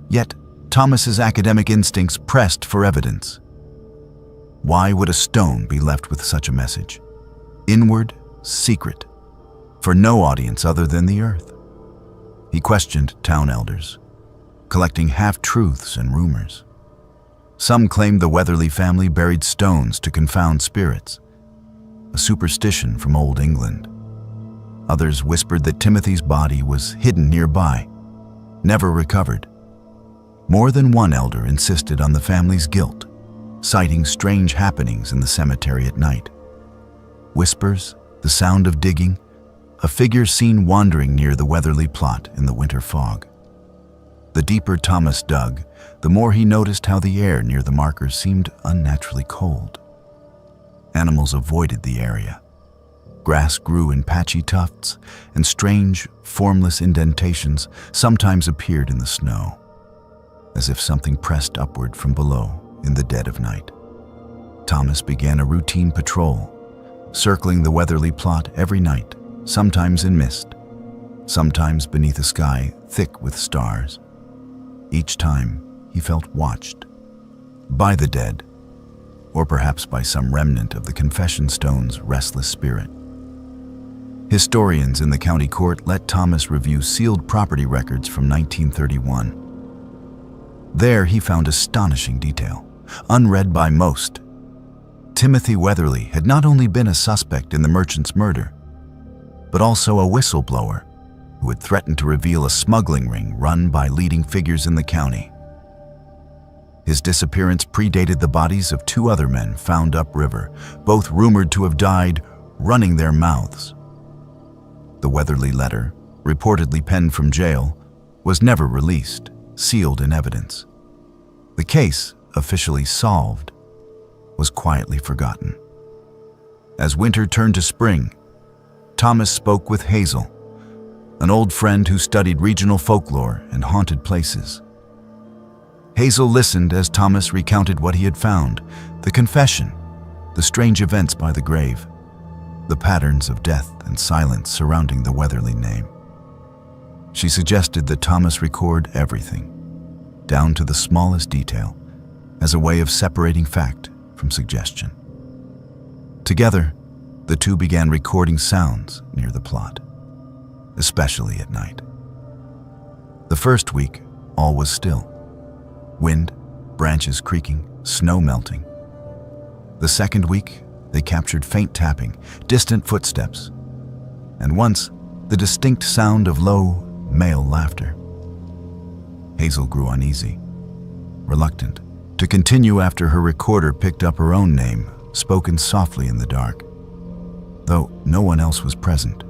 Yet, Thomas's academic instincts pressed for evidence. Why would a stone be left with such a message? Inward, secret, for no audience other than the earth. He questioned town elders, collecting half-truths and rumors. Some claimed the Weatherly family buried stones to confound spirits, a superstition from Old England. Others whispered that Timothy's body was hidden nearby, never recovered. More than one elder insisted on the family's guilt, citing strange happenings in the cemetery at night. Whispers, the sound of digging, a figure seen wandering near the Weatherly plot in the winter fog. The deeper Thomas dug, the more he noticed how the air near the markers seemed unnaturally cold. Animals avoided the area. Grass grew in patchy tufts, and strange, formless indentations sometimes appeared in the snow, as if something pressed upward from below in the dead of night. Thomas began a routine patrol, circling the Weatherly plot every night, sometimes in mist, sometimes beneath a sky thick with stars. Each time, he felt watched by the dead, or perhaps by some remnant of the confession stone's restless spirit. Historians in the county court let Thomas review sealed property records from 1931. There he found astonishing detail, unread by most. Timothy Weatherly had not only been a suspect in the merchant's murder, but also a whistleblower who had threatened to reveal a smuggling ring run by leading figures in the county. His disappearance predated the bodies of two other men found upriver, both rumored to have died running their mouths. The Weatherly letter, reportedly penned from jail, was never released, sealed in evidence. The case, officially solved, was quietly forgotten. As winter turned to spring, Thomas spoke with Hazel, an old friend who studied regional folklore and haunted places. Hazel listened as Thomas recounted what he had found, the confession, the strange events by the grave, the patterns of death and silence surrounding the Weatherly name. She suggested that Thomas record everything, down to the smallest detail, as a way of separating fact from suggestion. Together, the two began recording sounds near the plot, especially at night. The first week, all was still. Wind, branches creaking, snow melting. The second week, they captured faint tapping, distant footsteps, and once, the distinct sound of low, male laughter. Hazel grew uneasy, reluctant to continue after her recorder picked up her own name, spoken softly in the dark, though no one else was present.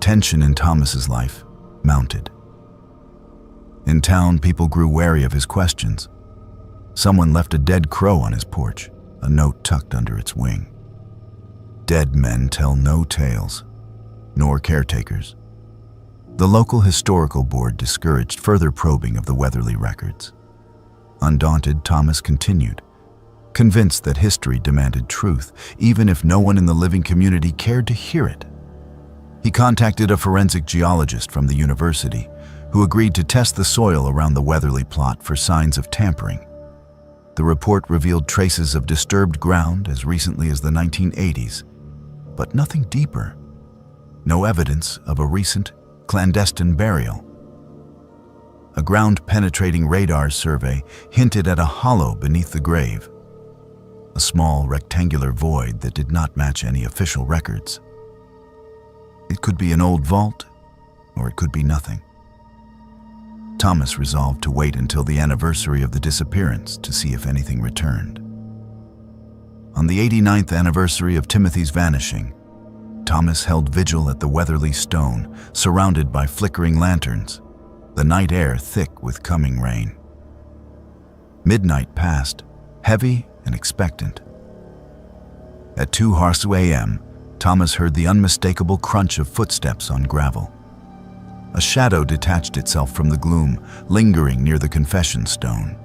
Tension in Thomas's life mounted. In town, people grew wary of his questions. Someone left a dead crow on his porch, a note tucked under its wing. Dead men tell no tales, nor caretakers. The local historical board discouraged further probing of the Weatherly records. Undaunted, Thomas continued, convinced that history demanded truth, even if no one in the living community cared to hear it. He contacted a forensic geologist from the university, who agreed to test the soil around the Weatherly plot for signs of tampering. The report revealed traces of disturbed ground as recently as the 1980s, but nothing deeper. No evidence of a recent, clandestine burial. A ground-penetrating radar survey hinted at a hollow beneath the grave, a small rectangular void that did not match any official records. It could be an old vault, or it could be nothing. Thomas resolved to wait until the anniversary of the disappearance to see if anything returned. On the 89th anniversary of Timothy's vanishing, Thomas held vigil at the Weatherly Stone, surrounded by flickering lanterns, the night air thick with coming rain. Midnight passed, heavy and expectant. At 2:00 a.m., Thomas heard the unmistakable crunch of footsteps on gravel. A shadow detached itself from the gloom, lingering near the confession stone.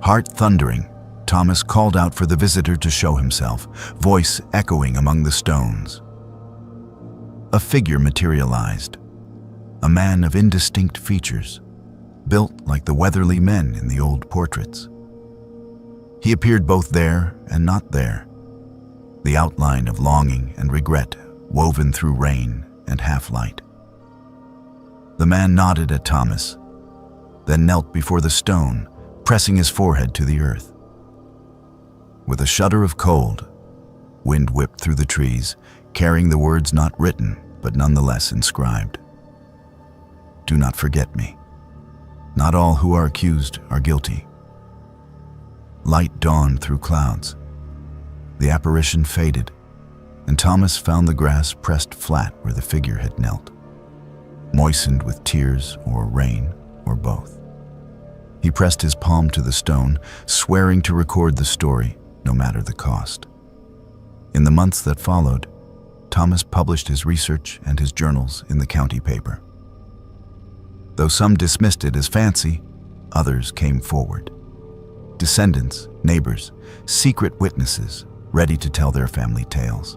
Heart thundering, Thomas called out for the visitor to show himself, voice echoing among the stones. A figure materialized, a man of indistinct features, built like the Weatherly men in the old portraits. He appeared both there and not there, the outline of longing and regret woven through rain and half-light. The man nodded at Thomas, then knelt before the stone, pressing his forehead to the earth. With a shudder of cold, wind whipped through the trees, carrying the words not written, but nonetheless inscribed. Do not forget me. Not all who are accused are guilty. Light dawned through clouds. The apparition faded, and Thomas found the grass pressed flat where the figure had knelt, moistened with tears or rain or both. He pressed his palm to the stone, swearing to record the story, no matter the cost. In the months that followed, Thomas published his research and his journals in the county paper. Though some dismissed it as fancy, others came forward. Descendants, neighbors, secret witnesses, ready to tell their family tales.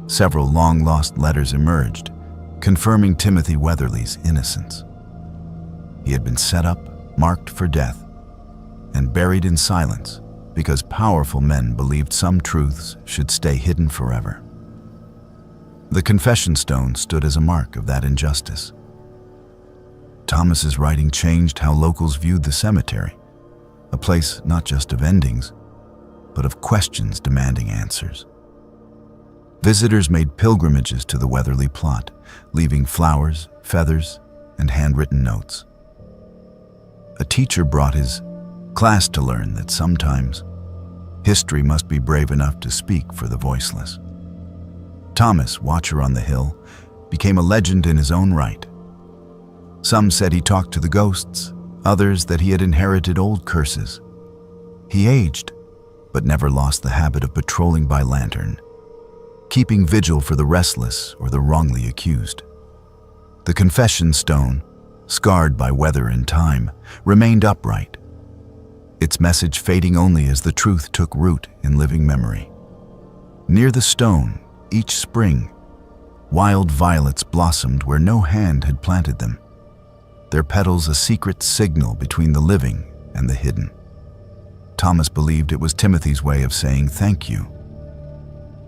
Several long-lost letters emerged, confirming Timothy Weatherly's innocence. He had been set up, marked for death, and buried in silence because powerful men believed some truths should stay hidden forever. The confession stone stood as a mark of that injustice. Thomas's writing changed how locals viewed the cemetery, a place not just of endings, but of questions demanding answers. Visitors made pilgrimages to the Weatherly plot, leaving flowers, feathers, and handwritten notes. A teacher brought his class to learn that sometimes history must be brave enough to speak for the voiceless. Thomas, watcher on the hill, became a legend in his own right. Some said he talked to the ghosts, others that he had inherited old curses. He aged, but never lost the habit of patrolling by lantern, keeping vigil for the restless or the wrongly accused. The confession stone, scarred by weather and time, remained upright, its message fading only as the truth took root in living memory. Near the stone, each spring, wild violets blossomed where no hand had planted them, their petals a secret signal between the living and the hidden. Thomas believed it was Timothy's way of saying thank you,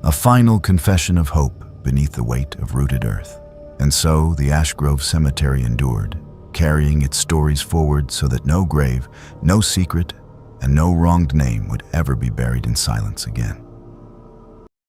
a final confession of hope beneath the weight of rooted earth. And so the Ash Grove Cemetery endured, carrying its stories forward so that no grave, no secret, and no wronged name would ever be buried in silence again.